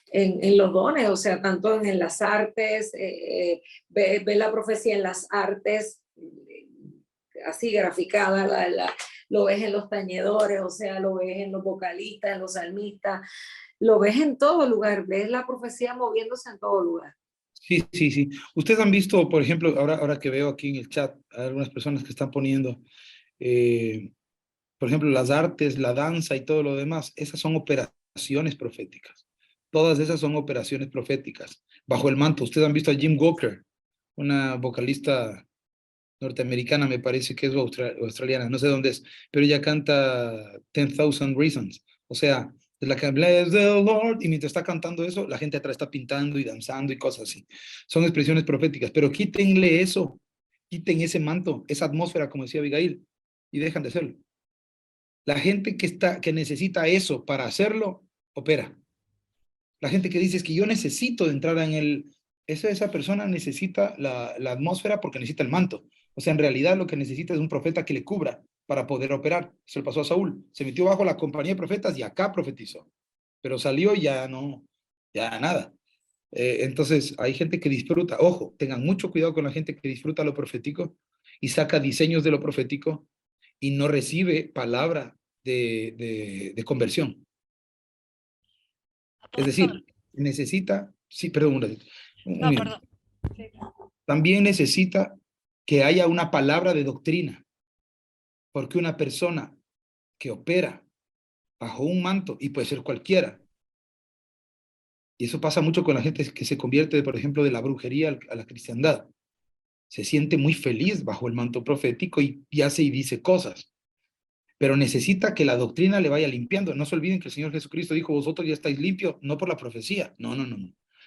en los dones, o sea, tanto en las artes, ve la profecía en las artes, así graficada, lo ves en los tañedores, o sea, lo ves en los vocalistas, en los salmistas, lo ves en todo lugar, ves la profecía moviéndose en todo lugar. Sí, sí, sí. Ustedes han visto, por ejemplo, ahora que veo aquí en el chat, hay algunas personas que están poniendo, por ejemplo, las artes, la danza y todo lo demás, esas son operaciones proféticas. Todas esas son operaciones proféticas. Bajo el manto, ustedes han visto a Jim Walker, una vocalista norteamericana, me parece que es australiana, no sé dónde es, pero ella canta 10,000 Reasons. O sea, es la que bless the Lord, y mientras está cantando eso, la gente atrás está pintando y danzando y cosas así. Son expresiones proféticas, pero quítenle eso, quiten ese manto, esa atmósfera, como decía Abigail, y dejan de hacerlo. La gente que necesita eso para hacerlo, opera. La gente que dice es que yo necesito entrar en esa persona necesita la atmósfera porque necesita el manto. O sea, en realidad lo que necesita es un profeta que le cubra para poder operar. Eso le pasó a Saúl. Se metió bajo la compañía de profetas y acá profetizó. Pero salió y ya no, ya nada. Entonces, hay gente que disfruta. Ojo, tengan mucho cuidado con la gente que disfruta lo profético y saca diseños de lo profético y no recibe palabra de conversión. Es decir, necesita, sí, perdón, un ratito. No, perdón. Sí. También necesita que haya una palabra de doctrina, porque una persona que opera bajo un manto, y puede ser cualquiera, y eso pasa mucho con la gente que se convierte, por ejemplo, de la brujería a la cristiandad, se siente muy feliz bajo el manto profético y hace y dice cosas, pero necesita que la doctrina le vaya limpiando. No se olviden que el Señor Jesucristo dijo, vosotros ya estáis limpios, no por la profecía, no,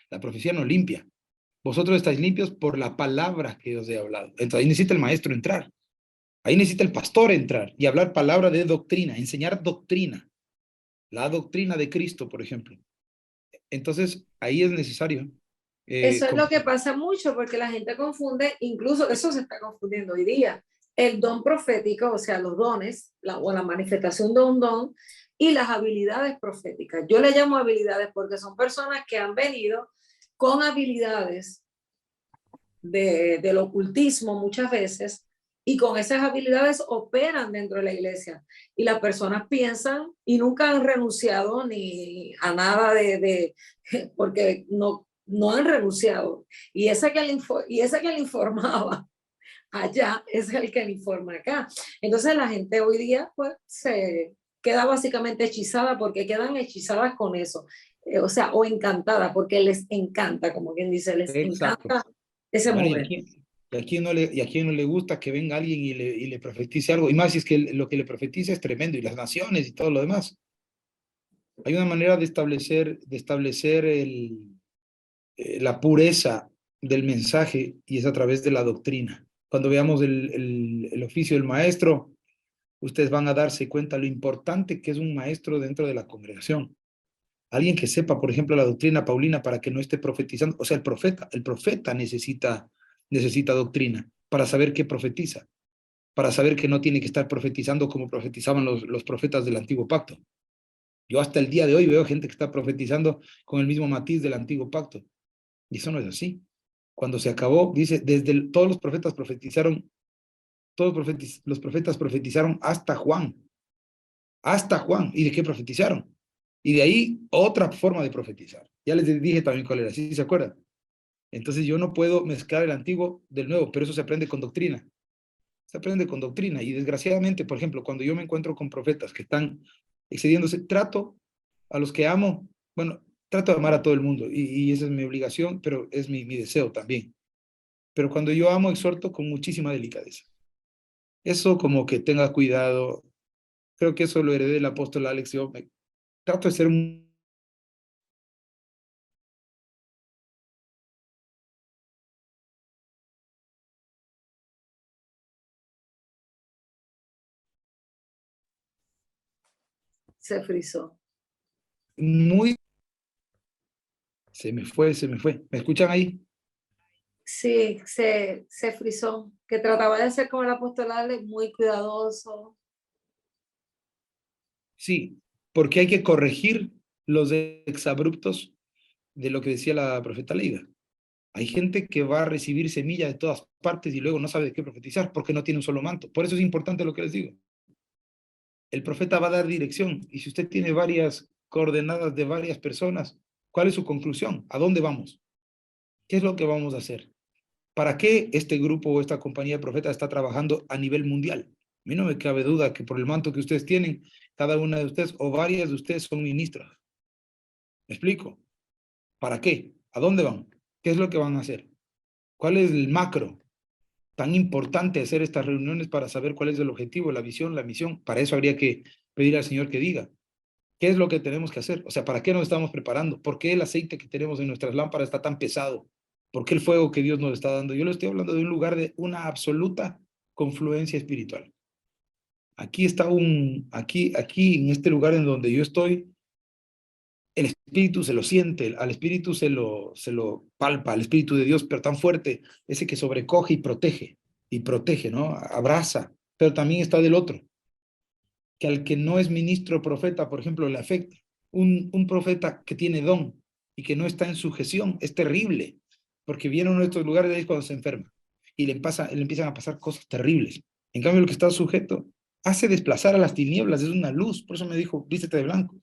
la profecía no limpia. Vosotros estáis limpios por la palabra que os he hablado. Entonces ahí necesita el maestro entrar. Ahí necesita el pastor entrar y hablar palabra de doctrina, enseñar doctrina. La doctrina de Cristo, por ejemplo. Entonces ahí es necesario. Eso es lo que pasa mucho porque la gente confunde, incluso eso se está confundiendo hoy día. El don profético, o sea, los dones, o la manifestación de un don y las habilidades proféticas. Yo le llamo habilidades porque son personas que han venido con habilidades del ocultismo muchas veces y con esas habilidades operan dentro de la iglesia y las personas piensan y nunca han renunciado ni a nada porque no han renunciado y ese que le informaba allá es el que le informa acá. Entonces la gente hoy día pues se queda básicamente hechizada porque quedan hechizadas con eso. O sea, o encantada porque les encanta, como quien dice, les encanta ese momento. Y a quien no le gusta que venga alguien y le profetice algo, y más si es que lo que le profetiza es tremendo, y las naciones y todo lo demás. Hay una manera de establecer la pureza del mensaje, y es a través de la doctrina. Cuando veamos el oficio del maestro, ustedes van a darse cuenta lo importante que es un maestro dentro de la congregación. Alguien que sepa, por ejemplo, la doctrina paulina para que no esté profetizando. O sea, el profeta necesita doctrina para saber qué profetiza, para saber que no tiene que estar profetizando como profetizaban los profetas del antiguo pacto. Yo hasta el día de hoy veo gente que está profetizando con el mismo matiz del antiguo pacto. Y eso no es así. Cuando se acabó, dice, todos los profetas profetizaron, los profetas profetizaron hasta Juan. Hasta Juan. ¿Y de qué profetizaron? Y de ahí otra forma de profetizar. Ya les dije también cuál era, ¿sí se acuerdan? Entonces yo no puedo mezclar el antiguo del nuevo, pero eso se aprende con doctrina. Se aprende con doctrina. Y desgraciadamente, por ejemplo, cuando yo me encuentro con profetas que están excediéndose, trato a los que amo, bueno, trato de amar a todo el mundo, y esa es mi obligación, pero es mi deseo también. Pero cuando yo amo, exhorto con muchísima delicadeza. Eso como que tenga cuidado. Creo que eso lo heredé del apóstol Alex. Yo trato de ser Se frizó. muy... Se me fue. ¿Me escuchan ahí? Sí, se frizó. Que trataba de ser como el apóstol Alex, muy cuidadoso. Sí, porque hay que corregir los exabruptos de lo que decía la profeta Leida. Hay gente que va a recibir semilla de todas partes y luego no sabe de qué profetizar porque no tiene un solo manto. Por eso es importante lo que les digo. El profeta va a dar dirección, y si usted tiene varias coordenadas de varias personas, ¿cuál es su conclusión? ¿A dónde vamos? ¿Qué es lo que vamos a hacer? ¿Para qué este grupo o esta compañía de profetas está trabajando a nivel mundial? A mí no me cabe duda que por el manto que ustedes tienen, cada una de ustedes o varias de ustedes son ministras. ¿Me explico? ¿Para qué? ¿A dónde van? ¿Qué es lo que van a hacer? ¿Cuál es el macro? Tan importante hacer estas reuniones para saber cuál es el objetivo, la visión, la misión. Para eso habría que pedir al Señor que diga. ¿Qué es lo que tenemos que hacer? O sea, ¿para qué nos estamos preparando? ¿Por qué el aceite que tenemos en nuestras lámparas está tan pesado? ¿Por qué el fuego que Dios nos está dando? Yo le estoy hablando de un lugar de una absoluta confluencia espiritual. Aquí está aquí en este lugar en donde yo estoy, el espíritu se lo siente, al espíritu se lo palpa, al espíritu de Dios, pero tan fuerte, ese que sobrecoge y protege, ¿no? Abraza, pero también está del otro, que al que no es ministro o profeta, por ejemplo, le afecta. Un profeta que tiene don y que no está en sujeción es terrible, porque viene a uno de estos lugares de ahí cuando se enferma y le empiezan a pasar cosas terribles. En cambio, el que está sujeto hace desplazar a las tinieblas, es una luz. Por eso me dijo, vístete de blanco.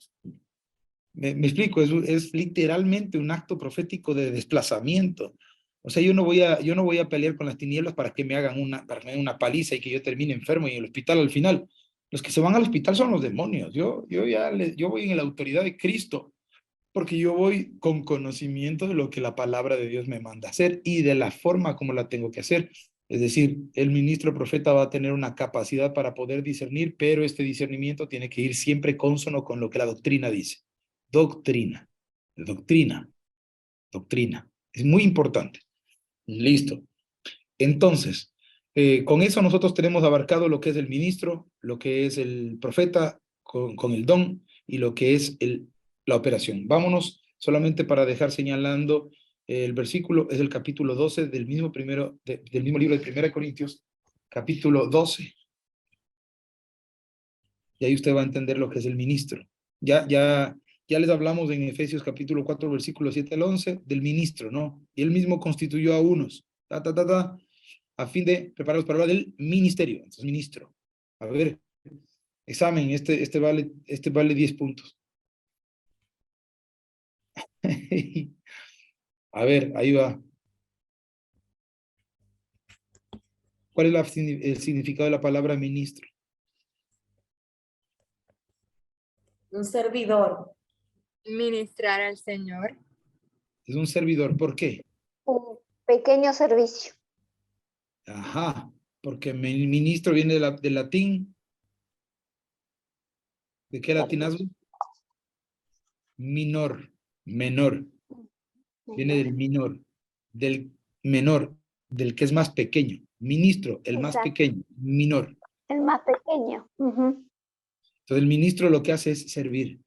Me explico, es literalmente un acto profético de desplazamiento. O sea, yo no voy a pelear con las tinieblas para que me hagan una paliza y que yo termine enfermo y en el hospital al final. Los que se van al hospital son los demonios. Yo voy en la autoridad de Cristo, porque yo voy con conocimiento de lo que la palabra de Dios me manda hacer y de la forma como la tengo que hacer. Es decir, el ministro profeta va a tener una capacidad para poder discernir, pero este discernimiento tiene que ir siempre consono con lo que la doctrina dice. Doctrina. Es muy importante. Listo. Entonces, con eso nosotros tenemos abarcado lo que es el ministro, lo que es el profeta con el don y lo que es la operación. Vámonos solamente para dejar señalando el versículo, es el capítulo 12 del mismo libro de 1 Corintios, capítulo 12. Y ahí usted va a entender lo que es el ministro. Ya les hablamos en Efesios capítulo 4, versículo 7 al 11, del ministro, ¿no? Y él mismo constituyó a unos, a fin de prepararlos para hablar del ministerio. Entonces, ministro. A ver, examen, este vale 10 puntos. A ver, ahí va. ¿Cuál es el significado de la palabra ministro? Un servidor. Ministrar al Señor. Es un servidor. ¿Por qué? Un pequeño servicio. Ajá, porque ministro viene del latín. ¿De qué latinazgo? Menor. Viene del menor, del que es más pequeño. Ministro, el más Exacto. pequeño, menor. El más pequeño. Entonces el ministro lo que hace es servir.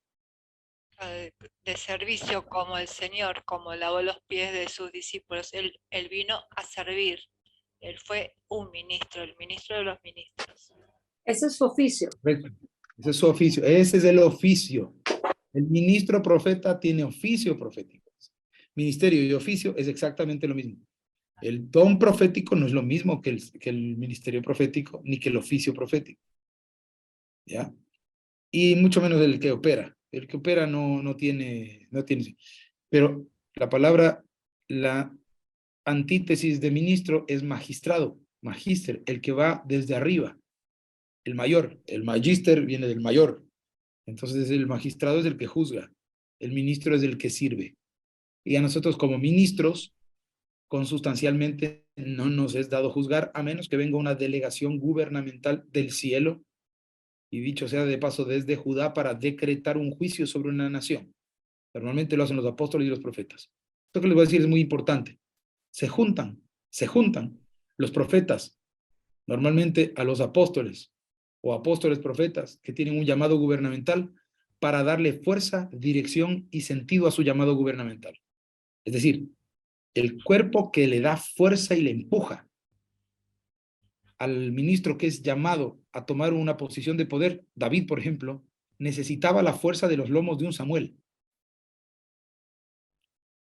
De servicio como el Señor, como lavó los pies de sus discípulos. Él vino a servir. Él fue un ministro, el ministro de los ministros. Ese es su oficio. Correcto. Ese es su oficio. Ese es el oficio. El ministro profeta tiene oficio profético. ministerio y oficio es exactamente lo mismo. El don profético no es lo mismo que el ministerio profético, ni que el oficio profético. ¿Ya? Y mucho menos el que opera. El que opera no tiene. Pero la palabra, la antítesis de ministro es magistrado, magíster, el que va desde arriba, el mayor. El magíster viene del mayor. Entonces el magistrado es el que juzga, el ministro es el que sirve. Y a nosotros como ministros, consustancialmente no nos es dado juzgar, a menos que venga una delegación gubernamental del cielo, y dicho sea de paso, desde Judá, para decretar un juicio sobre una nación. Normalmente lo hacen los apóstoles y los profetas. Esto que les voy a decir es muy importante. Se juntan los profetas, normalmente a los apóstoles, o apóstoles profetas, que tienen un llamado gubernamental, para darle fuerza, dirección y sentido a su llamado gubernamental. Es decir, el cuerpo que le da fuerza y le empuja al ministro que es llamado a tomar una posición de poder. David, por ejemplo, necesitaba la fuerza de los lomos de un Samuel.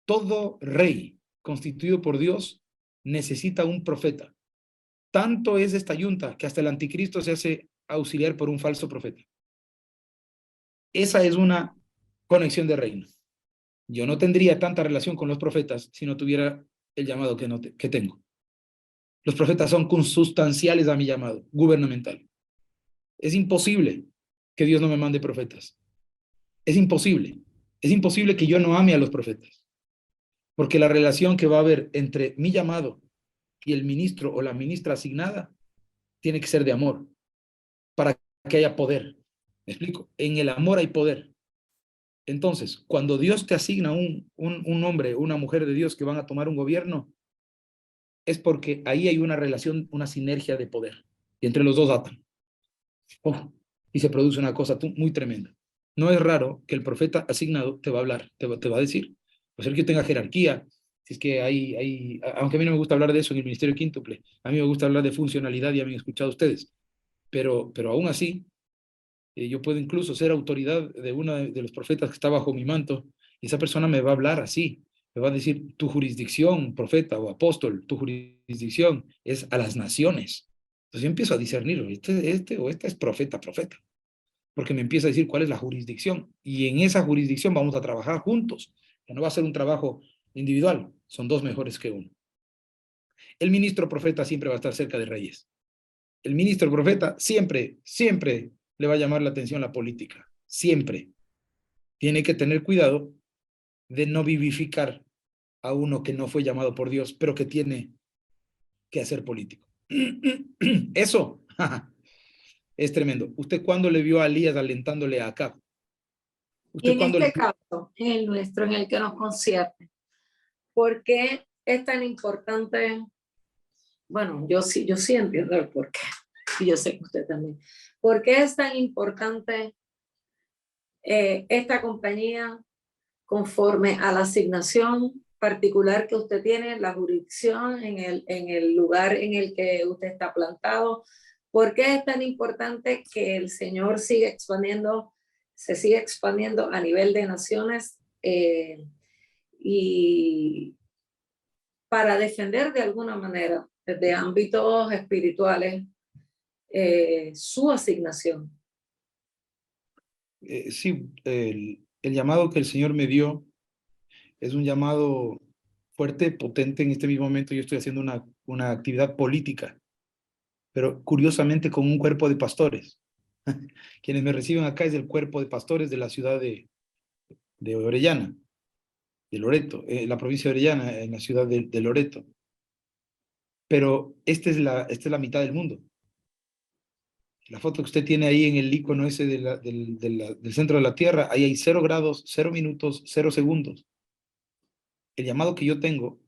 Todo rey constituido por Dios necesita un profeta. Tanto es esta yunta que hasta el anticristo se hace auxiliar por un falso profeta. Esa es una conexión de reino. Yo no tendría tanta relación con los profetas si no tuviera el llamado que tengo. Los profetas son consustanciales a mi llamado gubernamental. Es imposible que Dios no me mande profetas. Es imposible. Es imposible que yo no ame a los profetas. Porque la relación que va a haber entre mi llamado y el ministro o la ministra asignada tiene que ser de amor, para que haya poder. ¿Me explico? En el amor hay poder. Entonces, cuando Dios te asigna un hombre, una mujer de Dios que van a tomar un gobierno, es porque ahí hay una relación, una sinergia de poder. Y entre los dos atan. Y se produce una cosa muy tremenda. No es raro que el profeta asignado te va a hablar, te va a decir. Puede ser que tenga jerarquía, si es que aunque a mí no me gusta hablar de eso en el Ministerio Quíntuple, a mí me gusta hablar de funcionalidad, ya me han escuchado ustedes, pero aún así, yo puedo incluso ser autoridad de uno de los profetas que está bajo mi manto, y esa persona me va a hablar así, me va a decir, tu jurisdicción, profeta o apóstol, tu jurisdicción es a las naciones. Entonces yo empiezo a discernir, este o esta es profeta, porque me empieza a decir cuál es la jurisdicción, y en esa jurisdicción vamos a trabajar juntos, que no va a ser un trabajo individual, son dos mejores que uno. El ministro profeta siempre va a estar cerca de reyes. El ministro profeta siempre le va a llamar la atención la política, siempre. Tiene que tener cuidado de no vivificar a uno que no fue llamado por Dios, pero que tiene que hacer político. Eso es tremendo. ¿Usted cuándo le vio a Elías alentándole a Acab? Y en este caso, en el nuestro, en el que nos concierne, ¿por qué es tan importante? Bueno, yo sí entiendo el por qué, y yo sé que usted también. ¿Por qué es tan importante esta compañía conforme a la asignación particular que usted tiene, la jurisdicción en el lugar en el que usted está plantado? ¿Por qué es tan importante que el Señor siga expandiendo, se siga expandiendo a nivel de naciones y para defender de alguna manera desde ámbitos espirituales su asignación? Sí, el llamado que el Señor me dio es un llamado fuerte, potente. En este mismo momento yo estoy haciendo una actividad política, pero curiosamente con un cuerpo de pastores. Quienes me reciben acá es el cuerpo de pastores de la ciudad de Orellana, de Loreto, la provincia de Orellana, en la ciudad de Loreto. Pero esta es la mitad del mundo. La foto que usted tiene ahí en el icono ese del centro de la Tierra, ahí hay 0 grados, 0 minutos, 0 segundos. El llamado que yo tengo,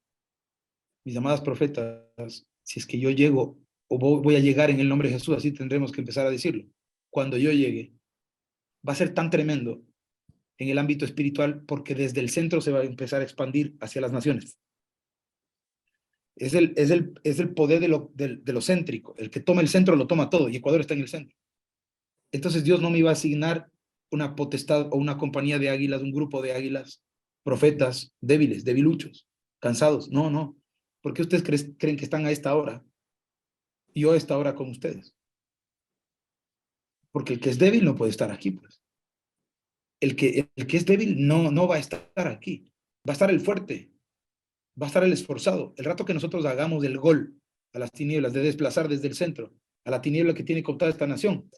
mis llamadas profetas, si es que yo llego o voy a llegar en el nombre de Jesús, así tendremos que empezar a decirlo. Cuando yo llegue, va a ser tan tremendo en el ámbito espiritual porque desde el centro se va a empezar a expandir hacia las naciones. Es el poder de lo céntrico. El que toma el centro lo toma todo, y Ecuador está en el centro. Entonces Dios no me iba a asignar una potestad o una compañía de águilas, un grupo de águilas, profetas débiles, debiluchos, cansados. No, no. ¿Por qué ustedes creen que están a esta hora? Y yo a esta hora con ustedes. Porque el que es débil no puede estar aquí, pues. El que es débil no va a estar aquí. Va a estar el fuerte, va a estar el esforzado. El rato que nosotros hagamos el gol a las tinieblas, de desplazar desde el centro a la tiniebla que tiene cooptada esta nación,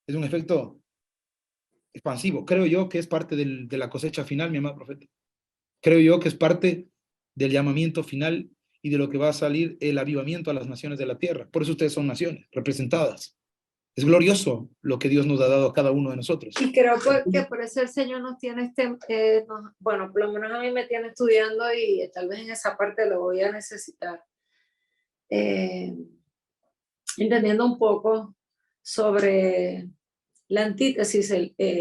es un efecto expansivo. Creo yo que es parte de la cosecha final, mi amado profeta. Creo yo que es parte del llamamiento final y de lo que va a salir el avivamiento a las naciones de la tierra. Por eso ustedes son naciones representadas. Es glorioso lo que Dios nos ha dado a cada uno de nosotros. Y creo que por eso el Señor nos tiene bueno, por lo menos a mí me tiene estudiando y tal vez en esa parte lo voy a necesitar. Entendiendo un poco sobre la antítesis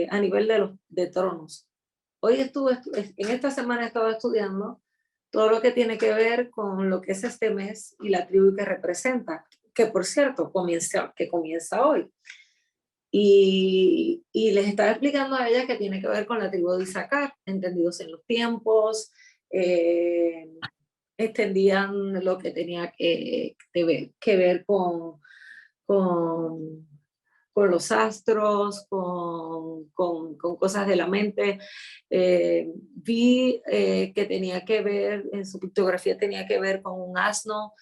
a nivel de tronos. Hoy en esta semana he estado estudiando todo lo que tiene que ver con lo que es este mes y la tribu que representa, que por cierto comienza hoy. Y les estaba explicando a ella que tiene que ver con la tribu de Isaacar, entendidos en los tiempos, extendían lo que tenía que ver con los astros, con cosas de la mente. Vi que tenía que ver, en su pictografía tenía que ver con un asno.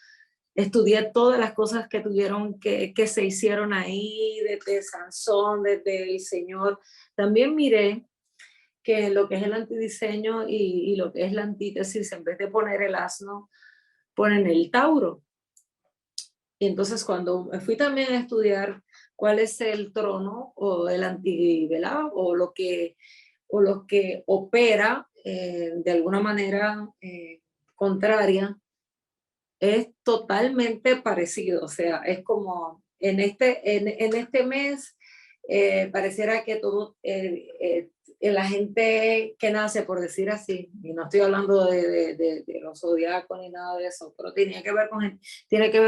Estudié todas las cosas que tuvieron que se hicieron ahí, desde Sansón, desde el Señor. También miré que lo que es el antidiseño y lo que es la antítesis, en vez de poner el asno, ponen el Tauro. Y entonces cuando fui también a estudiar cuál es el trono o el antivelado o lo que opera de alguna manera contraria, es totalmente parecido. O sea, es como en este mes pareciera que todo la gente que nace, por decir así, y no estoy hablando de los zodiacos ni nada de eso, pero tiene que ver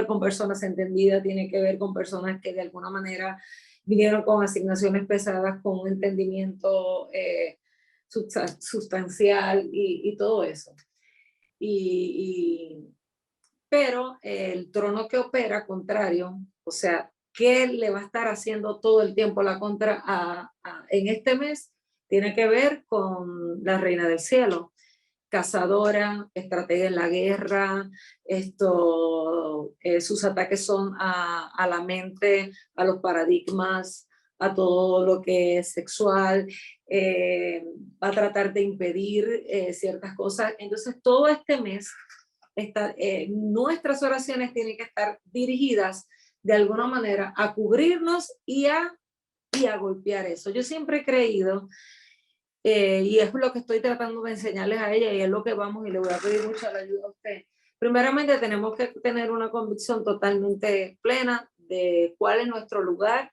con personas entendidas, tiene que ver con personas que de alguna manera vinieron con asignaciones pesadas, con un entendimiento sustancial y todo eso. Pero el trono que opera contrario, o sea, ¿qué le va a estar haciendo todo el tiempo la contra en este mes? Tiene que ver con la reina del cielo, cazadora, estratega en la guerra. Sus ataques son a la mente, a los paradigmas, a todo lo que es sexual. Va a tratar de impedir ciertas cosas. Entonces todo este mes nuestras oraciones tienen que estar dirigidas de alguna manera a cubrirnos y a golpear eso. Yo siempre he creído, y es lo que estoy tratando de enseñarles a ella, y es lo que vamos, y le voy a pedir mucha ayuda a usted. Primeramente tenemos que tener una convicción totalmente plena de cuál es nuestro lugar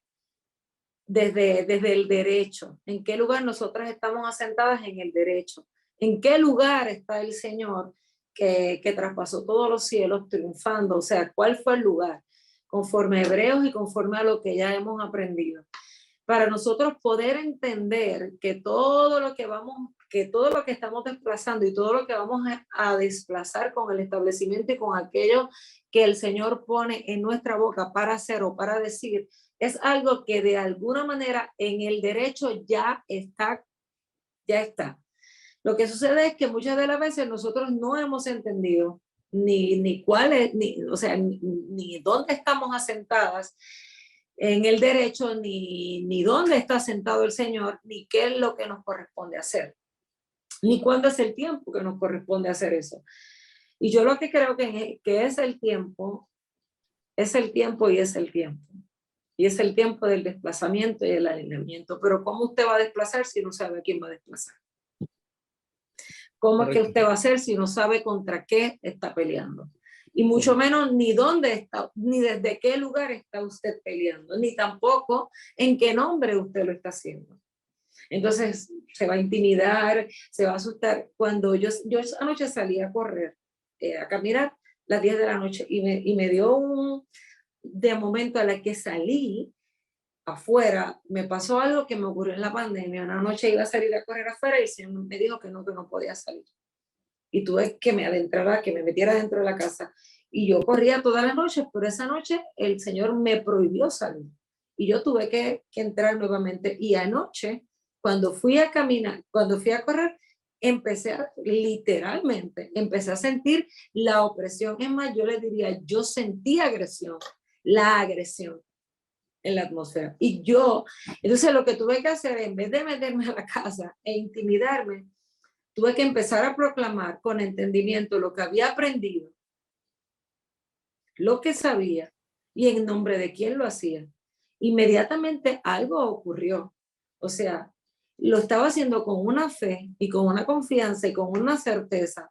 desde el derecho. ¿En qué lugar nosotras estamos asentadas? En el derecho. ¿En qué lugar está el Señor que traspasó todos los cielos triunfando? O sea, ¿cuál fue el lugar? Conforme a Hebreos y conforme a lo que ya hemos aprendido. Para nosotros poder entender que todo lo que estamos desplazando y todo lo que vamos a desplazar con el establecimiento y con aquello que el Señor pone en nuestra boca para hacer o para decir, es algo que de alguna manera en el derecho ya está. Lo que sucede es que muchas de las veces nosotros no hemos entendido ni cuál es, o sea, ni dónde estamos asentadas en el derecho, ni dónde está sentado el Señor, ni qué es lo que nos corresponde hacer, ni cuándo es el tiempo que nos corresponde hacer eso. Y yo lo que creo que es el tiempo, es el tiempo y es el tiempo. Y es el tiempo del desplazamiento y del alineamiento. Pero ¿cómo usted va a desplazar si no sabe a quién va a desplazar? ¿Cómo es que usted va a hacer si no sabe contra qué está peleando? Y mucho menos ni dónde está, ni desde qué lugar está usted peleando, ni tampoco en qué nombre usted lo está haciendo. Entonces se va a intimidar, se va a asustar. Cuando yo anoche salí a correr, a caminar las 10 de la noche y me dio de momento a la que salí, afuera, me pasó algo que me ocurrió en la pandemia. Una noche iba a salir a correr afuera y el Señor me dijo que no podía salir. Y tuve que me adentrara, que me metiera dentro de la casa. Y yo corría todas las noches, pero esa noche el Señor me prohibió salir. Y yo tuve que entrar nuevamente. Y anoche, cuando fui a caminar, cuando fui a correr, literalmente, empecé a sentir la opresión. Es más, yo le diría, yo sentí agresión, la agresión en la atmósfera. Y yo, entonces lo que tuve que hacer, en vez de meterme a la casa e intimidarme, tuve que empezar a proclamar con entendimiento lo que había aprendido, lo que sabía y en nombre de quién lo hacía. Inmediatamente algo ocurrió. O sea, lo estaba haciendo con una fe y con una confianza y con una certeza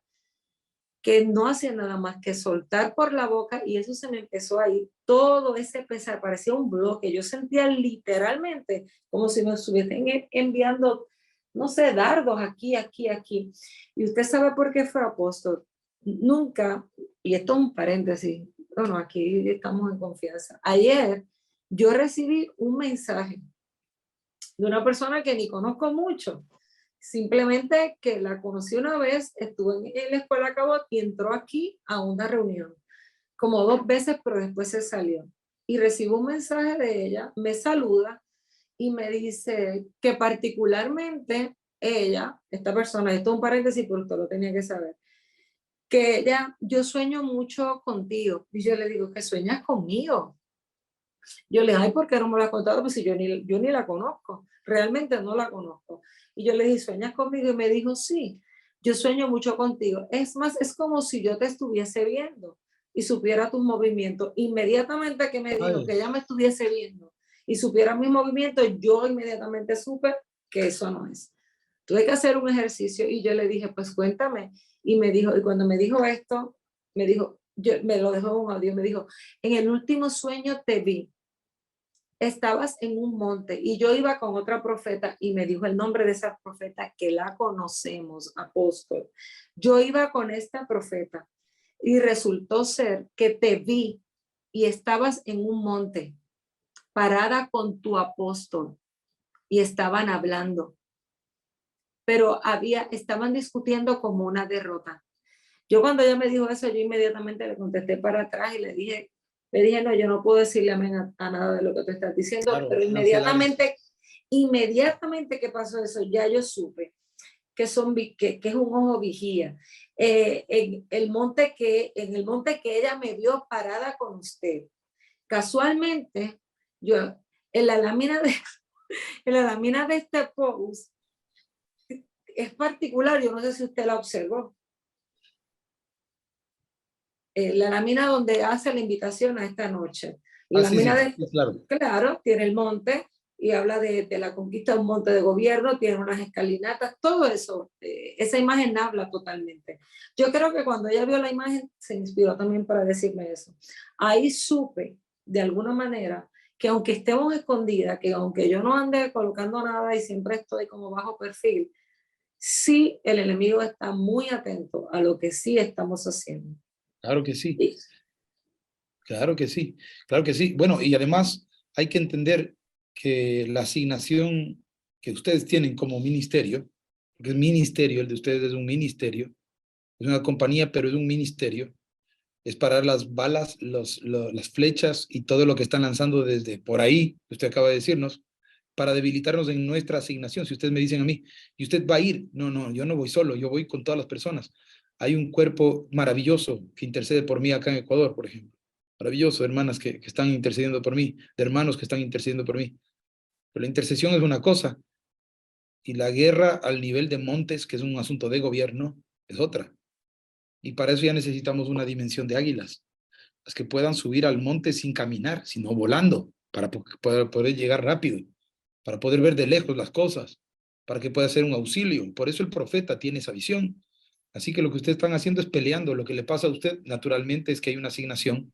que no hacía nada más que soltar por la boca, y eso se me empezó a ir. Todo ese pesar parecía un bloque. Yo sentía literalmente como si me estuviesen enviando, no sé, dardos aquí, aquí, aquí. Y usted sabe por qué fue, apóstol. Nunca, y esto es un paréntesis, bueno, aquí estamos en confianza. Ayer yo recibí un mensaje de una persona que ni conozco mucho, simplemente que la conocí una vez, estuvo en la escuela Cabot y entró aquí a una reunión, como 2 veces, pero después se salió. Y recibo un mensaje de ella, me saluda y me dice que particularmente ella, esta persona, esto es un paréntesis, pero usted lo tenía que saber, que ella, yo sueño mucho contigo. Y yo le digo, ¿que sueñas conmigo? Yo le dije, ay, ¿por qué no me lo has contado? Pues si yo ni la conozco, realmente no la conozco. Y yo le dije, ¿sueñas conmigo? Y me dijo, sí, yo sueño mucho contigo. Es más, es como si yo te estuviese viendo y supiera tus movimientos. Inmediatamente que me dijo que ella me estuviese viendo y supiera mis movimientos, yo inmediatamente supe que eso no es. Tuve que hacer un ejercicio y yo le dije, pues cuéntame. Y me dijo, y cuando me dijo esto, me dijo, me lo dejó en un audio, me dijo, en el último sueño te vi. Estabas en un monte y yo iba con otra profeta y me dijo el nombre de esa profeta que la conocemos, apóstol. Yo iba con esta profeta y resultó ser que te vi y estabas en un monte parada con tu apóstol y estaban hablando, pero estaban discutiendo como una derrota. Yo cuando ella me dijo eso, yo inmediatamente le contesté para atrás y le dije, no, yo no puedo decirle amén a nada de lo que tú estás diciendo, claro, pero inmediatamente que pasó eso, ya yo supe que es un ojo vigía. En el monte que ella me vio parada con usted. Casualmente, yo, en la lámina de este post, es particular, yo no sé si usted la observó. La lámina donde hace la invitación a esta noche. La lámina claro, tiene el monte y habla de la conquista de un monte de gobierno, tiene unas escalinatas, todo eso, esa imagen habla totalmente. Yo creo que cuando ella vio la imagen se inspiró también para decirme eso. Ahí supe, de alguna manera, que aunque estemos escondidas, que aunque yo no ande colocando nada y siempre estoy como bajo perfil, sí el enemigo está muy atento a lo que sí estamos haciendo. Claro que sí. Claro que sí. Claro que sí. Bueno, y además hay que entender que la asignación que ustedes tienen como ministerio, porque es ministerio, el de ustedes es un ministerio, es una compañía, pero es un ministerio, es parar las balas, las flechas y todo lo que están lanzando desde por ahí, usted acaba de decirnos, para debilitarnos en nuestra asignación. Si ustedes me dicen a mí, ¿y usted va a ir? No, yo no voy solo, yo voy con todas las personas. Hay un cuerpo maravilloso que intercede por mí acá en Ecuador, por ejemplo. Maravilloso, hermanas que están intercediendo por mí, de hermanos que están intercediendo por mí. Pero la intercesión es una cosa, y la guerra al nivel de montes, que es un asunto de gobierno, es otra. Y para eso ya necesitamos una dimensión de águilas, las que puedan subir al monte sin caminar, sino volando, para poder llegar rápido, para poder ver de lejos las cosas, para que pueda ser un auxilio. Por eso el profeta tiene esa visión. Así que lo que ustedes están haciendo es peleando. Lo que le pasa a usted, naturalmente, es que hay una asignación.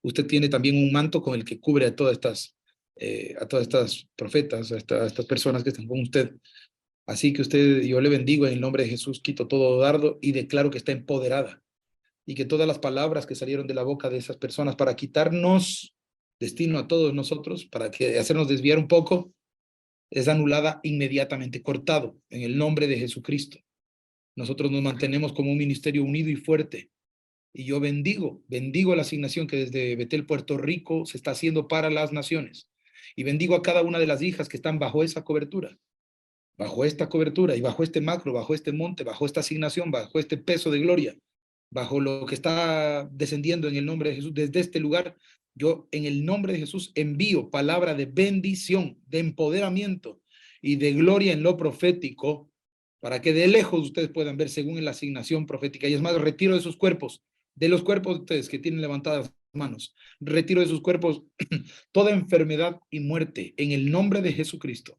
Usted tiene también un manto con el que cubre a todas estas profetas, a estas personas que están con usted. Así que yo le bendigo en el nombre de Jesús, quito todo dardo y declaro que está empoderada. Y que todas las palabras que salieron de la boca de esas personas para quitarnos destino a todos nosotros, para que hacernos desviar un poco, es anulada inmediatamente, cortado en el nombre de Jesucristo. Nosotros nos mantenemos como un ministerio unido y fuerte. Y yo bendigo la asignación que desde Betel, Puerto Rico, se está haciendo para las naciones. Y bendigo a cada una de las hijas que están bajo esa cobertura, bajo esta cobertura y bajo este macro, bajo este monte, bajo esta asignación, bajo este peso de gloria, bajo lo que está descendiendo en el nombre de Jesús. Desde este lugar, yo en el nombre de Jesús envío palabra de bendición, de empoderamiento y de gloria en lo profético, para que de lejos ustedes puedan ver según en la asignación profética. Y es más, retiro de sus cuerpos, de los cuerpos de ustedes que tienen levantadas manos, retiro de sus cuerpos toda enfermedad y muerte en el nombre de Jesucristo.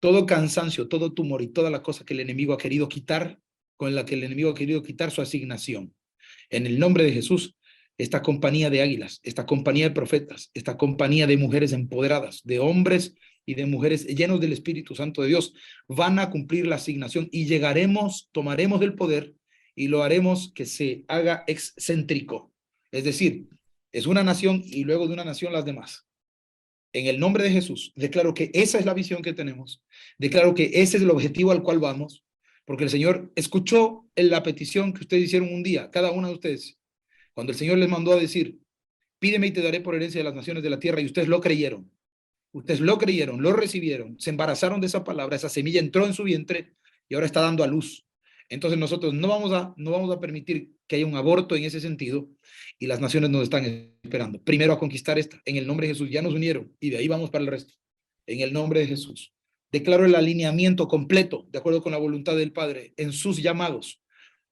Todo cansancio, todo tumor y toda la cosa que el enemigo ha querido quitar, con la que el enemigo ha querido quitar su asignación. En el nombre de Jesús, esta compañía de águilas, esta compañía de profetas, esta compañía de mujeres empoderadas, de hombres y de mujeres llenos del Espíritu Santo de Dios, van a cumplir la asignación y llegaremos, tomaremos el poder y lo haremos que se haga excéntrico. Es decir, es una nación y luego de una nación las demás. En el nombre de Jesús, declaro que esa es la visión que tenemos. Declaro que ese es el objetivo al cual vamos, porque el Señor escuchó la petición que ustedes hicieron un día, cada una de ustedes, cuando el Señor les mandó a decir, pídeme y te daré por herencia de las naciones de la tierra, y ustedes lo creyeron. Ustedes lo creyeron, lo recibieron, se embarazaron de esa palabra, esa semilla entró en su vientre y ahora está dando a luz. Entonces nosotros no vamos a permitir que haya un aborto en ese sentido, y las naciones nos están esperando. Primero a conquistar esta. En el nombre de Jesús ya nos unieron y de ahí vamos para el resto. En el nombre de Jesús. Declaro el alineamiento completo, de acuerdo con la voluntad del Padre, en sus llamados.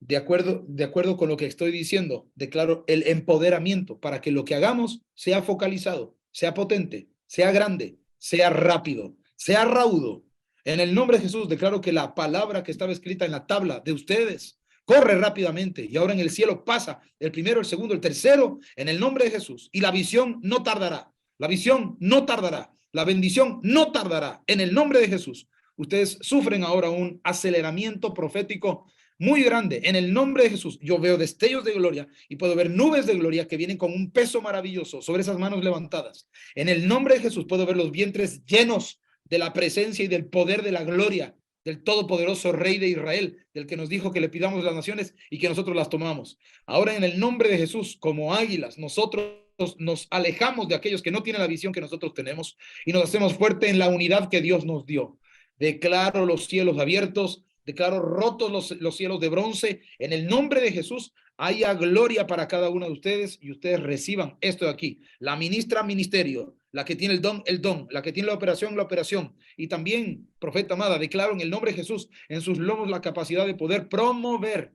De acuerdo con lo que estoy diciendo, declaro el empoderamiento para que lo que hagamos sea focalizado, sea potente, sea grande, sea rápido, sea raudo. En el nombre de Jesús declaro que la palabra que estaba escrita en la tabla de ustedes corre rápidamente y ahora en el cielo pasa el primero, el segundo, el tercero, en el nombre de Jesús. Y la visión no tardará, la visión no tardará, la bendición no tardará, en el nombre de Jesús. Ustedes sufren ahora un aceleramiento profético muy grande, en el nombre de Jesús. Yo veo destellos de gloria y puedo ver nubes de gloria que vienen con un peso maravilloso sobre esas manos levantadas. En el nombre de Jesús puedo ver los vientres llenos de la presencia y del poder de la gloria del todopoderoso Rey de Israel, del que nos dijo que le pidamos las naciones y que nosotros las tomamos. Ahora en el nombre de Jesús, como águilas, nosotros nos alejamos de aquellos que no tienen la visión que nosotros tenemos y nos hacemos fuerte en la unidad que Dios nos dio. Declaro los cielos abiertos, declaro rotos los cielos de bronce. En el nombre de Jesús haya gloria para cada uno de ustedes y ustedes reciban esto de aquí. La ministra, ministerio. La que tiene el don, la que tiene la operación. Y también, profeta amada, declaro en el nombre de Jesús, en sus lomos la capacidad de poder promover.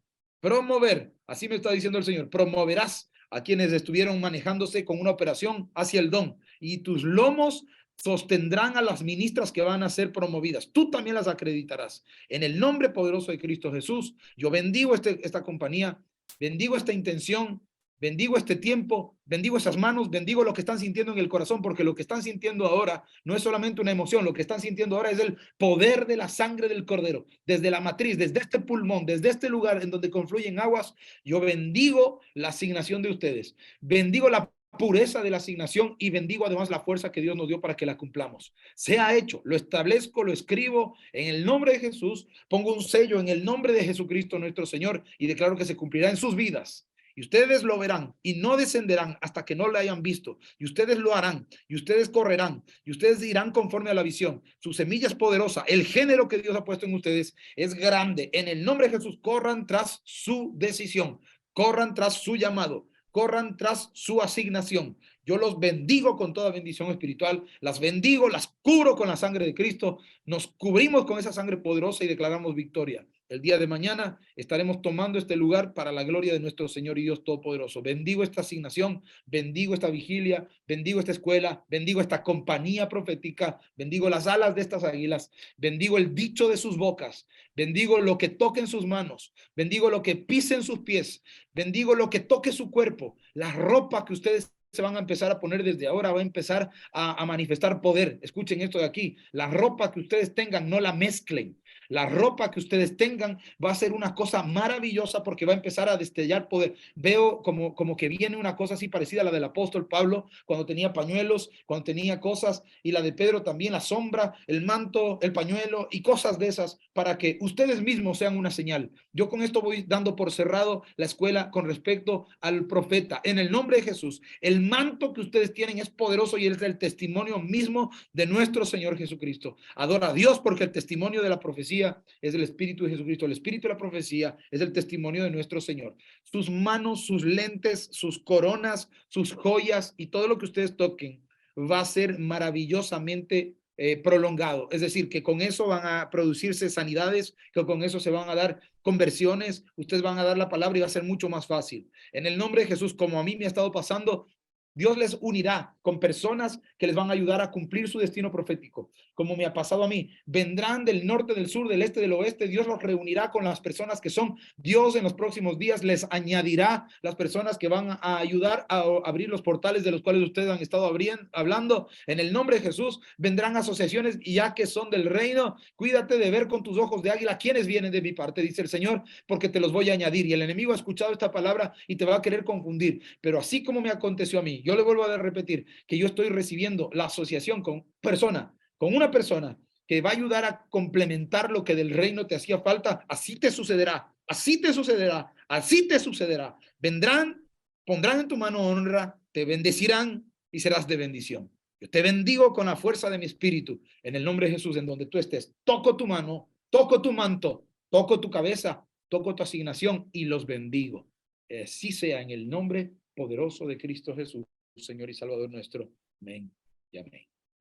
Así me está diciendo el Señor, promoverás a quienes estuvieron manejándose con una operación hacia el don. Y tus lomos sostendrán a las ministras que van a ser promovidas. Tú también las acreditarás. En el nombre poderoso de Cristo Jesús, yo bendigo esta compañía, bendigo esta intención, bendigo este tiempo, bendigo esas manos, bendigo lo que están sintiendo en el corazón, porque lo que están sintiendo ahora no es solamente una emoción, lo que están sintiendo ahora es el poder de la sangre del Cordero, desde la matriz, desde este pulmón, desde este lugar en donde confluyen aguas. Yo bendigo la asignación de ustedes, bendigo la pureza de la asignación y bendigo además la fuerza que Dios nos dio para que la cumplamos. Sea hecho, lo establezco, lo escribo en el nombre de Jesús, pongo un sello en el nombre de Jesucristo nuestro Señor y declaro que se cumplirá en sus vidas. Y ustedes lo verán y no descenderán hasta que no lo hayan visto. Y ustedes lo harán y ustedes correrán y ustedes irán conforme a la visión. Su semilla es poderosa. El género que Dios ha puesto en ustedes es grande. En el nombre de Jesús, corran tras su decisión, corran tras su llamado, corran tras su asignación. Yo los bendigo con toda bendición espiritual, las bendigo, las cubro con la sangre de Cristo, nos cubrimos con esa sangre poderosa y declaramos victoria. El día de mañana estaremos tomando este lugar para la gloria de nuestro Señor y Dios Todopoderoso. Bendigo esta asignación, bendigo esta vigilia, bendigo esta escuela, bendigo esta compañía profética, bendigo las alas de estas águilas, bendigo el dicho de sus bocas, bendigo lo que toque en sus manos, bendigo lo que pise en sus pies, bendigo lo que toque su cuerpo, la ropa que ustedes se van a empezar a poner desde ahora, va a empezar a manifestar poder. Escuchen esto de aquí, la ropa que ustedes tengan no la mezclen. La ropa que ustedes tengan va a ser una cosa maravillosa porque va a empezar a destellar poder. Veo como que viene una cosa así parecida a la del apóstol Pablo cuando tenía pañuelos, cuando tenía cosas, y la de Pedro también, la sombra, el manto, el pañuelo y cosas de esas para que ustedes mismos sean una señal. Yo con esto voy dando por cerrado la escuela con respecto al profeta. En el nombre de Jesús, el manto que ustedes tienen es poderoso y es el testimonio mismo de nuestro Señor Jesucristo. Adora a Dios porque el testimonio de la profecía es el Espíritu de Jesucristo. El Espíritu de la profecía es el testimonio de nuestro Señor. Sus manos, sus lentes, sus coronas, sus joyas y todo lo que ustedes toquen va a ser maravillosamente prolongado. Es decir, que con eso van a producirse sanidades, que con eso se van a dar conversiones, ustedes van a dar la palabra y va a ser mucho más fácil. En el nombre de Jesús, como a mí me ha estado pasando, Dios les unirá con personas que les van a ayudar a cumplir su destino profético, como me ha pasado a mí. Vendrán del norte, del sur, del este, del oeste. Dios los reunirá con las personas que son. Dios en los próximos días les añadirá las personas que van a ayudar a abrir los portales de los cuales ustedes han estado hablando. En el nombre de Jesús vendrán asociaciones y ya que son del reino, cuídate de ver con tus ojos de águila quiénes vienen de mi parte, dice el Señor, porque te los voy a añadir. Y el enemigo ha escuchado esta palabra y te va a querer confundir. Pero así como me aconteció a mí, yo le vuelvo a repetir que yo estoy recibiendo la asociación con una persona que va a ayudar a complementar lo que del reino te hacía falta. Así te sucederá, así te sucederá, así te sucederá. Vendrán, pondrán en tu mano honra, te bendecirán y serás de bendición. Yo te bendigo con la fuerza de mi espíritu en el nombre de Jesús, en donde tú estés. Toco tu mano, toco tu manto, toco tu cabeza, toco tu asignación y los bendigo. Así sea en el nombre poderoso de Cristo Jesús, Señor y Salvador nuestro. Amén y amén.